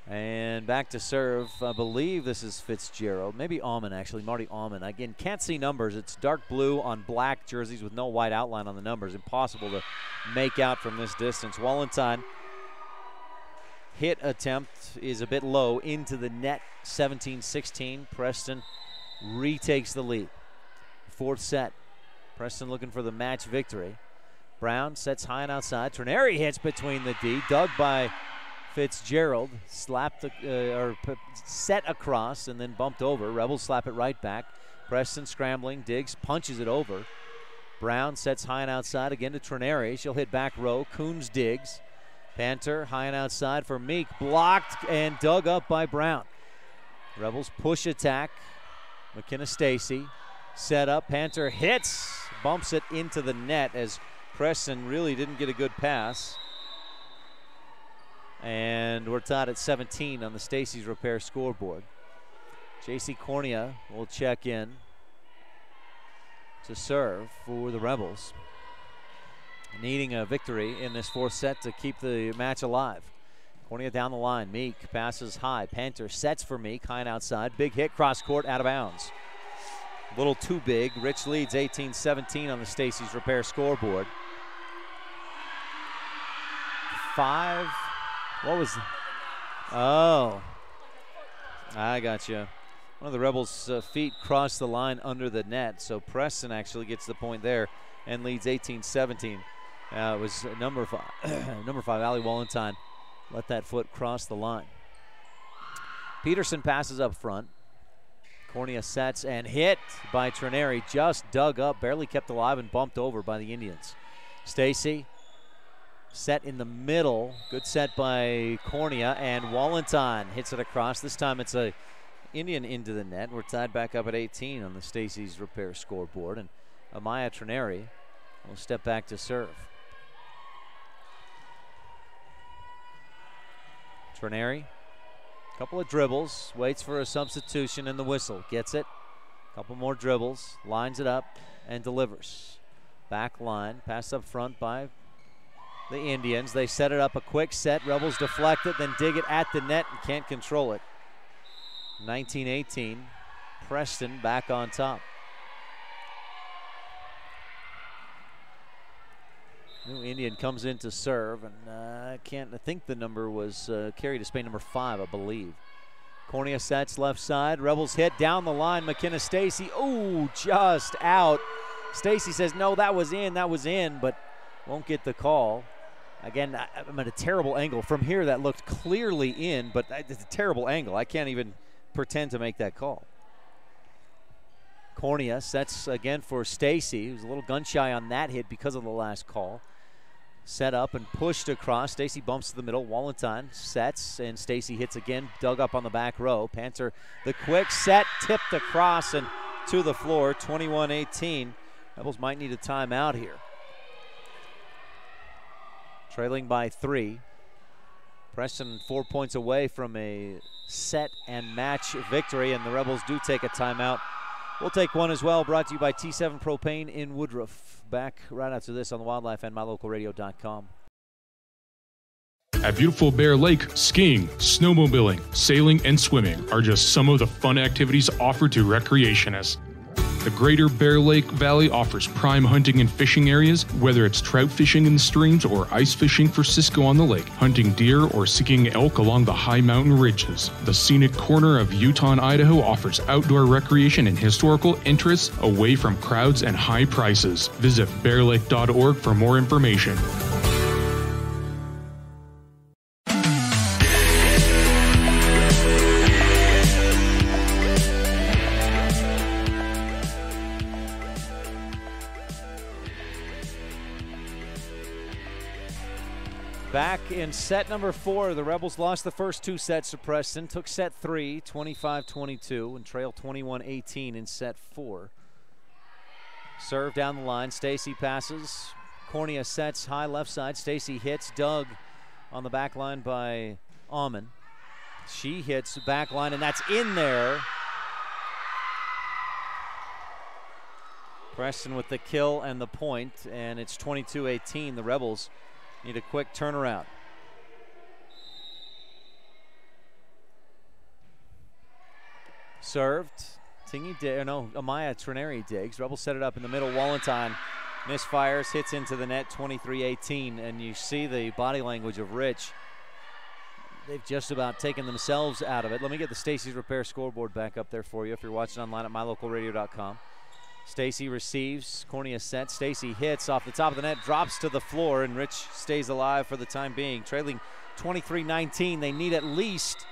And back to serve. I believe this is Fitzgerald. Maybe Almond, actually. Marty Almond. Again, can't see numbers. It's dark blue on black jerseys with no white outline on the numbers. Impossible to make out from this distance. Wallenstein. Hit attempt is a bit low into the net. 17-16. Preston retakes the lead. Fourth set. Preston looking for the match victory. Brown sets high and outside. Tourney hits between the D. Dug by Fitzgerald. Slapped or set across and then bumped over. Rebels slap it right back. Preston scrambling, digs, punches it over. Brown sets high and outside again to Tourney. She'll hit back row. Coons digs. Panther high and outside for Meek. Blocked and dug up by Brown. Rebels push attack. McKenna Stacy set up. Panther hits. Bumps it into the net as Preston really didn't get a good pass. And we're tied at 17 on the Stacy's Repair scoreboard. JC Cornea will check in to serve for the Rebels. Needing a victory in this fourth set to keep the match alive. Cornea down the line. Meek passes high. Panther sets for Meek. High and outside. Big hit cross court, out of bounds. A little too big. Rich leads 18-17 on the Stacy's Repair scoreboard. 5. What was? Oh, I got you. One of the Rebels' feet crossed the line under the net, so Preston actually gets the point there and leads 18-17. It was number 5, Ali Wallentine, let that foot cross the line. Peterson passes up front. Cornea sets and hit by Tourney, just dug up, barely kept alive and bumped over by the Indians. Stacy set in the middle, good set by Cornea, and Wallentine hits it across. This time it's a Indian into the net. We're tied back up at 18 on the Stacy's Repair scoreboard, and Amaya Tourney will step back to serve. Tourney, couple of dribbles, waits for a substitution and the whistle, gets it. Couple more dribbles, lines it up and delivers. Back line, pass up front by the Indians. They set it up, a quick set. Rebels deflect it, then dig it at the net and can't control it. 19-18, Preston back on top. New Indian comes in to serve, and I think the number was carried to Spain, number 5, I believe. Cornea sets left side. Rebels hit down the line. McKenna Stacy, oh, just out. Stacy says, no, that was in, but won't get the call. Again, I'm at a terrible angle. From here, that looked clearly in, but it's a terrible angle. I can't even pretend to make that call. Cornea sets again for Stacy, who's a little gun shy on that hit because of the last call. Set up and pushed across. Stacy bumps to the middle. Wallentine sets, and Stacy hits again, dug up on the back row. Panther, the quick set, tipped across and to the floor. 21-18. Rebels might need a timeout here. Trailing by 3. Preston 4 points away from a set and match victory, and the Rebels do take a timeout. We'll take one as well, brought to you by T7 Propane in Woodruff. Back right after this on the Wildlife and MyLocalRadio.com. At beautiful Bear Lake, skiing, snowmobiling, sailing, and swimming are just some of the fun activities offered to recreationists. The Greater Bear Lake Valley offers prime hunting and fishing areas, whether it's trout fishing in the streams or ice fishing for Cisco on the lake, hunting deer or seeking elk along the high mountain ridges. The scenic corner of Utah and Idaho offers outdoor recreation and historical interests away from crowds and high prices. Visit bearlake.org for more information. Back in set number 4, the Rebels lost the first 2 sets to Preston, took set 3, 25-22, and trailed 21-18 in set 4. Serve down the line, Stacy passes, Cornea sets high left side, Stacy hits, dug on the back line by Alman. She hits back line, and that's in there. Preston with the kill and the point, and it's 22-18. The Rebels need a quick turnaround. Served. Amaya Tourney digs. Rebels set it up in the middle. Wallentine misfires, hits into the net, 23-18. And you see the body language of Rich. They've just about taken themselves out of it. Let me get the Stacy's Repair scoreboard back up there for you if you're watching online at MyLocalRadio.com. Stacy receives, Cornea sets, Stacy hits off the top of the net, drops to the floor, and Rich stays alive for the time being. Trailing 23-19, they need at least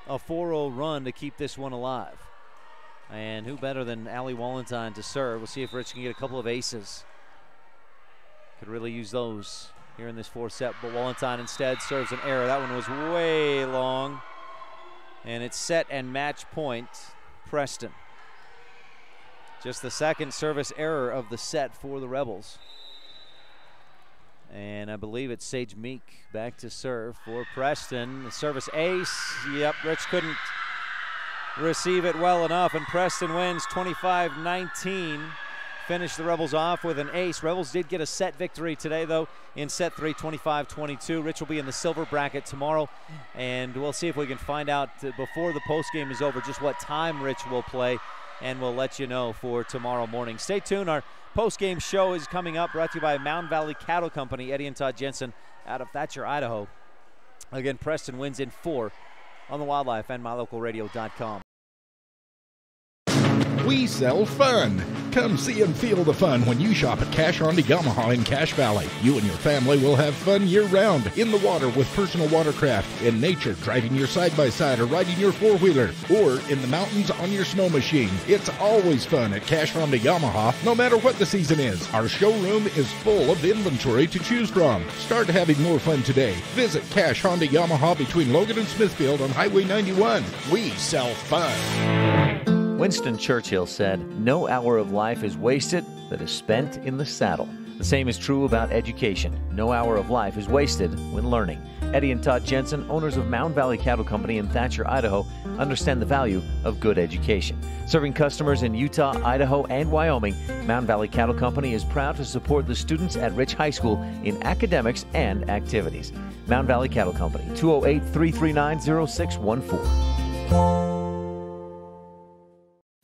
a 4-0 run to keep this one alive. And who better than Ali Wallentine to serve? We'll see if Rich can get a couple of aces. Could really use those here in this 4th set, but Wallentine instead serves an error. That one was way long. And it's set and match point, Preston. Just the second service error of the set for the Rebels. And I believe it's Sage Meek back to serve for Preston. The service ace. Yep, Rich couldn't receive it well enough, and Preston wins 25-19. finish the Rebels off with an ace. Rebels did get a set victory today, though, in set 3, 25-22. Rich will be in the silver bracket tomorrow, and we'll see if we can find out before the postgame is over just what time Rich will play, and we'll let you know for tomorrow morning. Stay tuned. Our postgame show is coming up, brought to you by Mountain Valley Cattle Company. Eddie and Todd Jensen out of Thatcher, Idaho. Again, Preston wins in 4 on the Wildlife and MyLocalRadio.com. We sell fun. Come see and feel the fun when you shop at Cash Honda Yamaha in Cache Valley. You and your family will have fun year-round, in the water with personal watercraft, in nature driving your side-by-side or riding your four-wheeler, or in the mountains on your snow machine. It's always fun at Cash Honda Yamaha, no matter what the season is. Our showroom is full of inventory to choose from. Start having more fun today. Visit Cash Honda Yamaha between Logan and Smithfield on Highway 91. We sell fun. Winston Churchill said, "No hour of life is wasted that is spent in the saddle." The same is true about education. No hour of life is wasted when learning. Eddie and Todd Jensen, owners of Mountain Valley Cattle Company in Thatcher, Idaho, understand the value of good education. Serving customers in Utah, Idaho, and Wyoming, Mountain Valley Cattle Company is proud to support the students at Rich High School in academics and activities. Mountain Valley Cattle Company, 208-339-0614.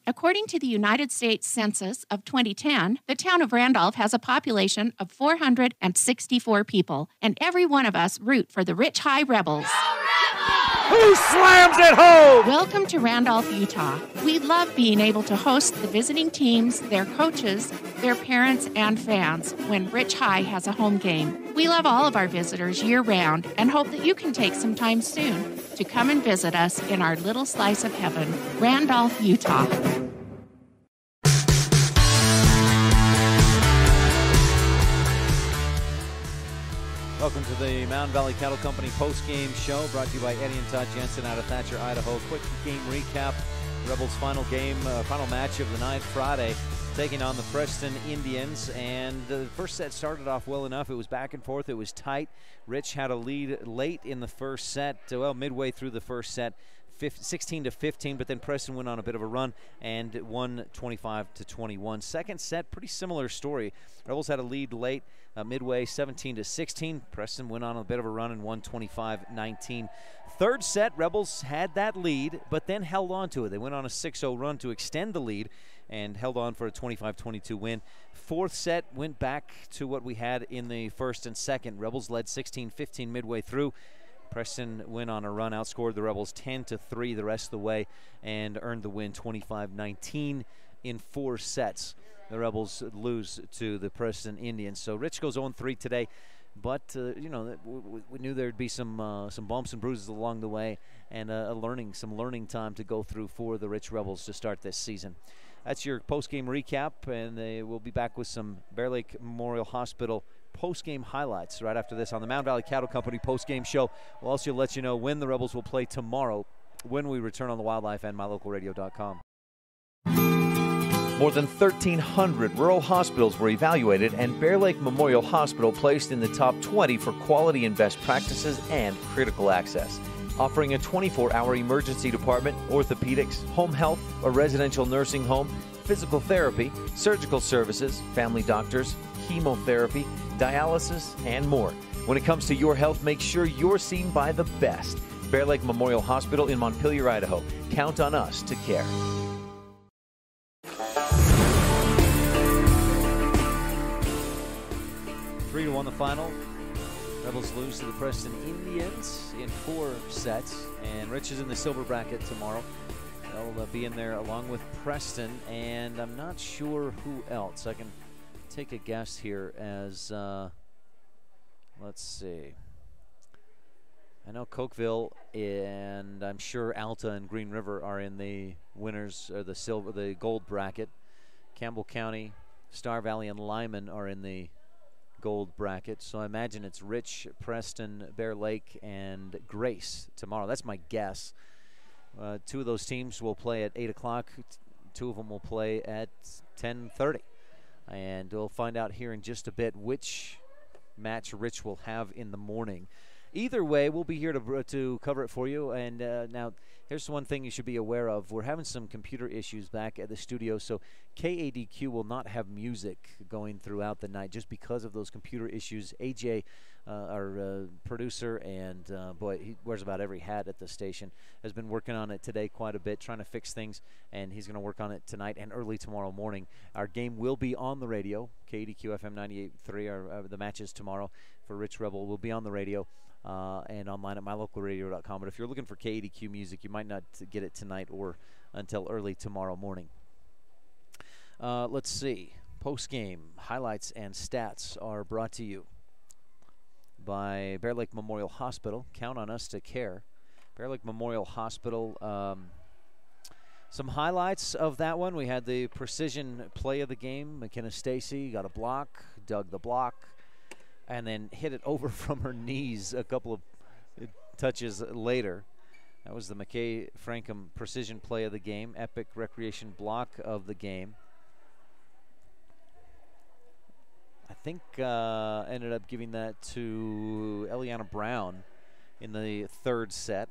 According to the United States Census of 2010, the town of Randolph has a population of 464 people, and every one of us root for the Rich High Rebels. Who slams it home? Welcome to Randolph, Utah. We love being able to host the visiting teams, their coaches, their parents, and fans when Rich High has a home game. We love all of our visitors year-round and hope that you can take some time soon to come and visit us in our little slice of heaven, Randolph, Utah. Welcome to the Mountain Valley Cattle Company post-game show, brought to you by Eddie and Todd Jensen out of Thatcher, Idaho. Quick game recap. Rebels' final game, final match of the night, Friday, taking on the Preston Indians. And the first set started off well enough. It was back and forth. It was tight. Rich had a lead late in the first set, well, midway through the first set, 16-15, but then Preston went on a bit of a run and won 25-21. Second set, pretty similar story. Rebels had a lead late, midway, 17-16. Preston went on a bit of a run and won 25-19. Third set, Rebels had that lead, but then held on to it. They went on a 6-0 run to extend the lead and held on for a 25-22 win. Fourth set went back to what we had in the first and second. Rebels led 16-15 midway through. Preston went on a run, outscored the Rebels 10-3 the rest of the way, and earned the win 25-19 in 4 sets. The Rebels lose to the Preston Indians. So Rich goes 0-3 today, but you know, we knew there'd be some bumps and bruises along the way, and some learning time to go through for the Rich Rebels to start this season. That's your post-game recap, and we'll be back with some Bear Lake Memorial Hospital post-game highlights right after this on the Mountain Valley Cattle Company post-game show. We'll also let you know when the Rebels will play tomorrow when we return on the Wildlife and MyLocalRadio.com. More than 1,300 rural hospitals were evaluated, and Bear Lake Memorial Hospital placed in the top 20 for quality and best practices and critical access. Offering a 24-hour emergency department, orthopedics, home health, a residential nursing home, physical therapy, surgical services, family doctors, chemotherapy, dialysis, and more. When it comes to your health, make sure you're seen by the best. Bear Lake Memorial Hospital in Montpelier, Idaho. Count on us to care. 3-1 the final. Rebels lose to the Preston Indians in 4 sets, and Rich is in the silver bracket tomorrow. They'll be in there along with Preston, and I'm not sure who else. I can take a guess here as, let's see. I know Cokeville, and I'm sure Alta and Green River are in the winners, or the gold bracket. Campbell County, Star Valley, and Lyman are in the gold bracket. So I imagine it's Rich, Preston, Bear Lake, and Grace tomorrow. That's my guess. 2 of those teams will play at 8 o'clock. 2 of them will play at 10:30. And we'll find out here in just a bit which match Rich will have in the morning. either way, we'll be here to cover it for you. And now, here's one thing you should be aware of. We're having some computer issues back at the studio, so KADQ will not have music going throughout the night just because of those computer issues. AJ, our producer, and boy, he wears about every hat at the station, has been working on it today quite a bit, trying to fix things, and he's going to work on it tonight and early tomorrow morning. Our game will be on the radio, KADQ FM 98.3, the matches tomorrow for Rich Rebel will be on the radio. And online at mylocalradio.com. But if you're looking for KADQ music, you might not get it tonight or until early tomorrow morning. Let's see. Post-game highlights and stats are brought to you by Bear Lake Memorial Hospital. Count on us to care. Bear Lake Memorial Hospital. Some highlights of that one. We had the precision play of the game. McKenna Stacy got a block, dug the block, and then hit it over from her knees a couple of touches later. That was the McKay Frankham precision play of the game, epic recreation block of the game. I think ended up giving that to Eliana Brown in the third set.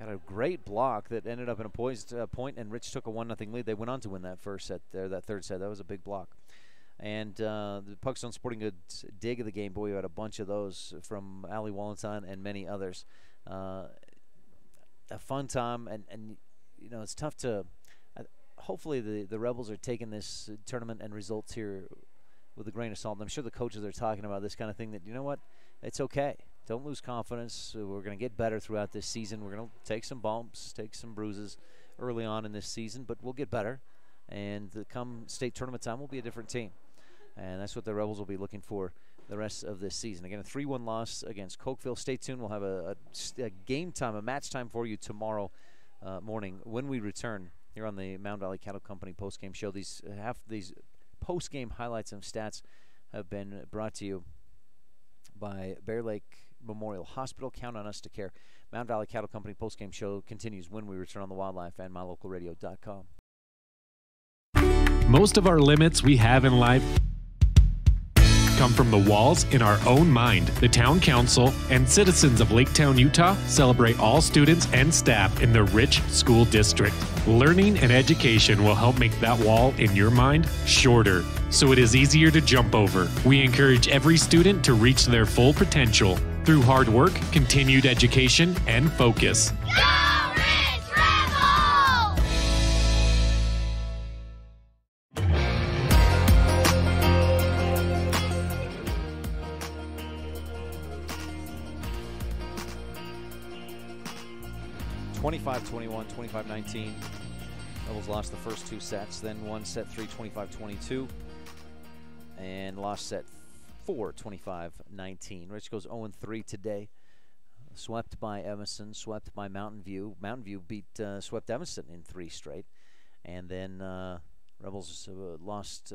Got a great block that ended up in a poised point, and Rich took a 1-0 lead. They went on to win that first set there, that third set. That was a big block. And the Puckstone Sporting Goods dig of the game, boy, you had a bunch of those from Ali Wallenstein and many others. A fun time, and you know, it's tough to hopefully the Rebels are taking this tournament and results here with a grain of salt. And I'm sure the coaches are talking about this kind of thing, that, you know what, it's okay. Don't lose confidence. We're going to get better throughout this season. We're going to take some bumps, take some bruises early on in this season, but we'll get better. And come state tournament time, we'll be a different team. And that's what the Rebels will be looking for the rest of this season. Again, a 3-1 loss against Cokeville. Stay tuned. We'll have a game time, a match time for you tomorrow morning when we return here on the Mountain Valley Cattle Company postgame show. These postgame highlights and stats have been brought to you by Bear Lake Memorial Hospital. Count on us to care. Mountain Valley Cattle Company postgame show continues when we return on the Wildlife and mylocalradio.com. Most of our limits we have in life come from the walls in our own mind. The Town Council and citizens of Lake Town, Utah celebrate all students and staff in the Rich School District. Learning and education will help make that wall in your mind shorter, so it is easier to jump over. We encourage every student to reach their full potential through hard work, continued education, and focus. Go Rich Rebels! 25-21, 25-19. Rebels lost the first two sets, then won set 3, 25-22, and lost set 4, 25-19. Rich goes 0-3 today. Swept by Evanston, swept by Mountain View. Mountain View swept Evanston in 3 straight. And then Rebels lost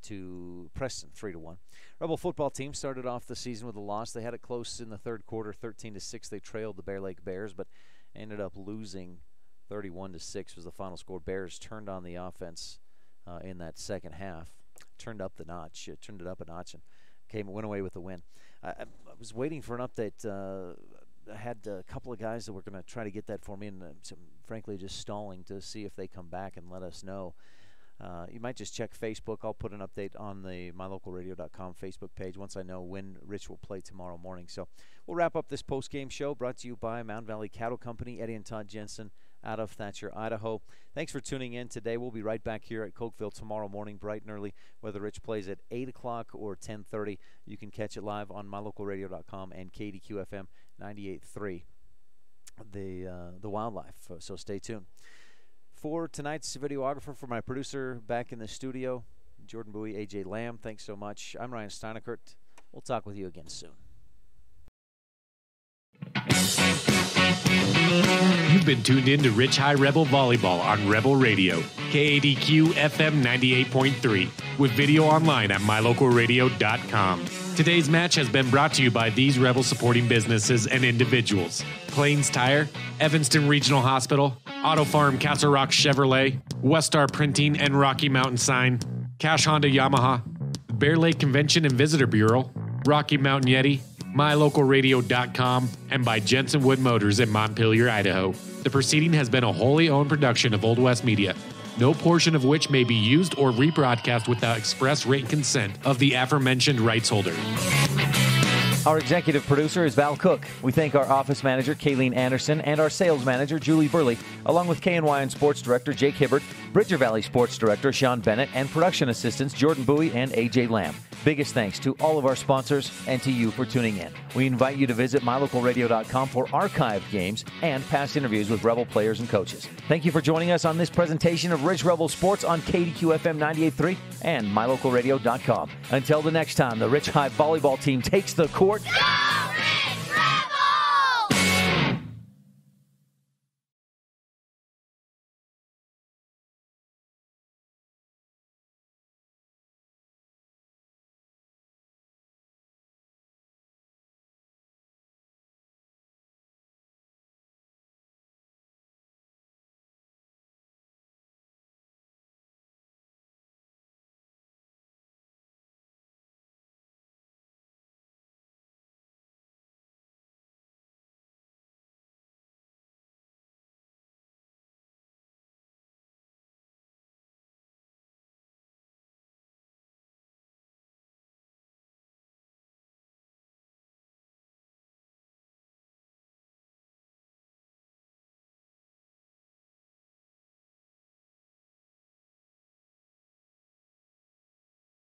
to Preston 3-1. Rebel football team started off the season with a loss. They had it close in the third quarter, 13-6. They trailed the Bear Lake Bears, but ended up losing 31-6 was the final score. Bears turned on the offense in that second half, turned up the notch, turned it up a notch, and went away with the win. I was waiting for an update. I had a couple of guys that were going to try to get that for me, and frankly just stalling to see if they come back and let us know. You might just check Facebook. I'll put an update on the mylocalradio.com Facebook page once I know when Rich will play tomorrow morning. So we'll wrap up this post-game show brought to you by Mountain Valley Cattle Company, Eddie and Todd Jensen out of Thatcher, Idaho. Thanks for tuning in today. We'll be right back here at Cokeville tomorrow morning, bright and early. Whether Rich plays at 8 o'clock or 10:30, you can catch it live on mylocalradio.com and KADQ FM 98.3, the Wildlife. So stay tuned. For tonight's videographer, for my producer back in the studio, Jordan Bowie, AJ Lamb, thanks so much. I'm Ryan STEINECKERT. We'll talk with you again soon. You've been tuned in to Rich High Rebel Volleyball on Rebel Radio, KADQ FM 98.3, with video online at mylocalradio.com. Today's match has been brought to you by these Rebel supporting businesses and individuals: Plains Tire, Evanston Regional Hospital, Auto Farm Castle Rock Chevrolet, Westar Printing and Rocky Mountain Sign, Cash Honda Yamaha, Bear Lake Convention and Visitor Bureau, Rocky Mountain Yeti, mylocalradio.com, and by Jensen Wood Motors in Montpelier, Idaho. The proceeding has been a wholly owned production of Old West Media, no portion of which may be used or rebroadcast without express written consent of the aforementioned rights holder. Our executive producer is Val Cook. We thank our office manager, Kayleen Anderson, and our sales manager, Julie Burley, along with KNYN Sports Director, Jake Hibbert, Bridger Valley Sports Director, Sean Bennett, and production assistants, Jordan Bowie and AJ Lamb. Biggest thanks to all of our sponsors and to you for tuning in. We invite you to visit mylocalradio.com for archived games and past interviews with Rebel players and coaches. Thank you for joining us on this presentation of Ridge Rebel Sports on KADQ FM 98.3 and mylocalradio.com. Until the next time, the Rich High volleyball team takes the court. Go!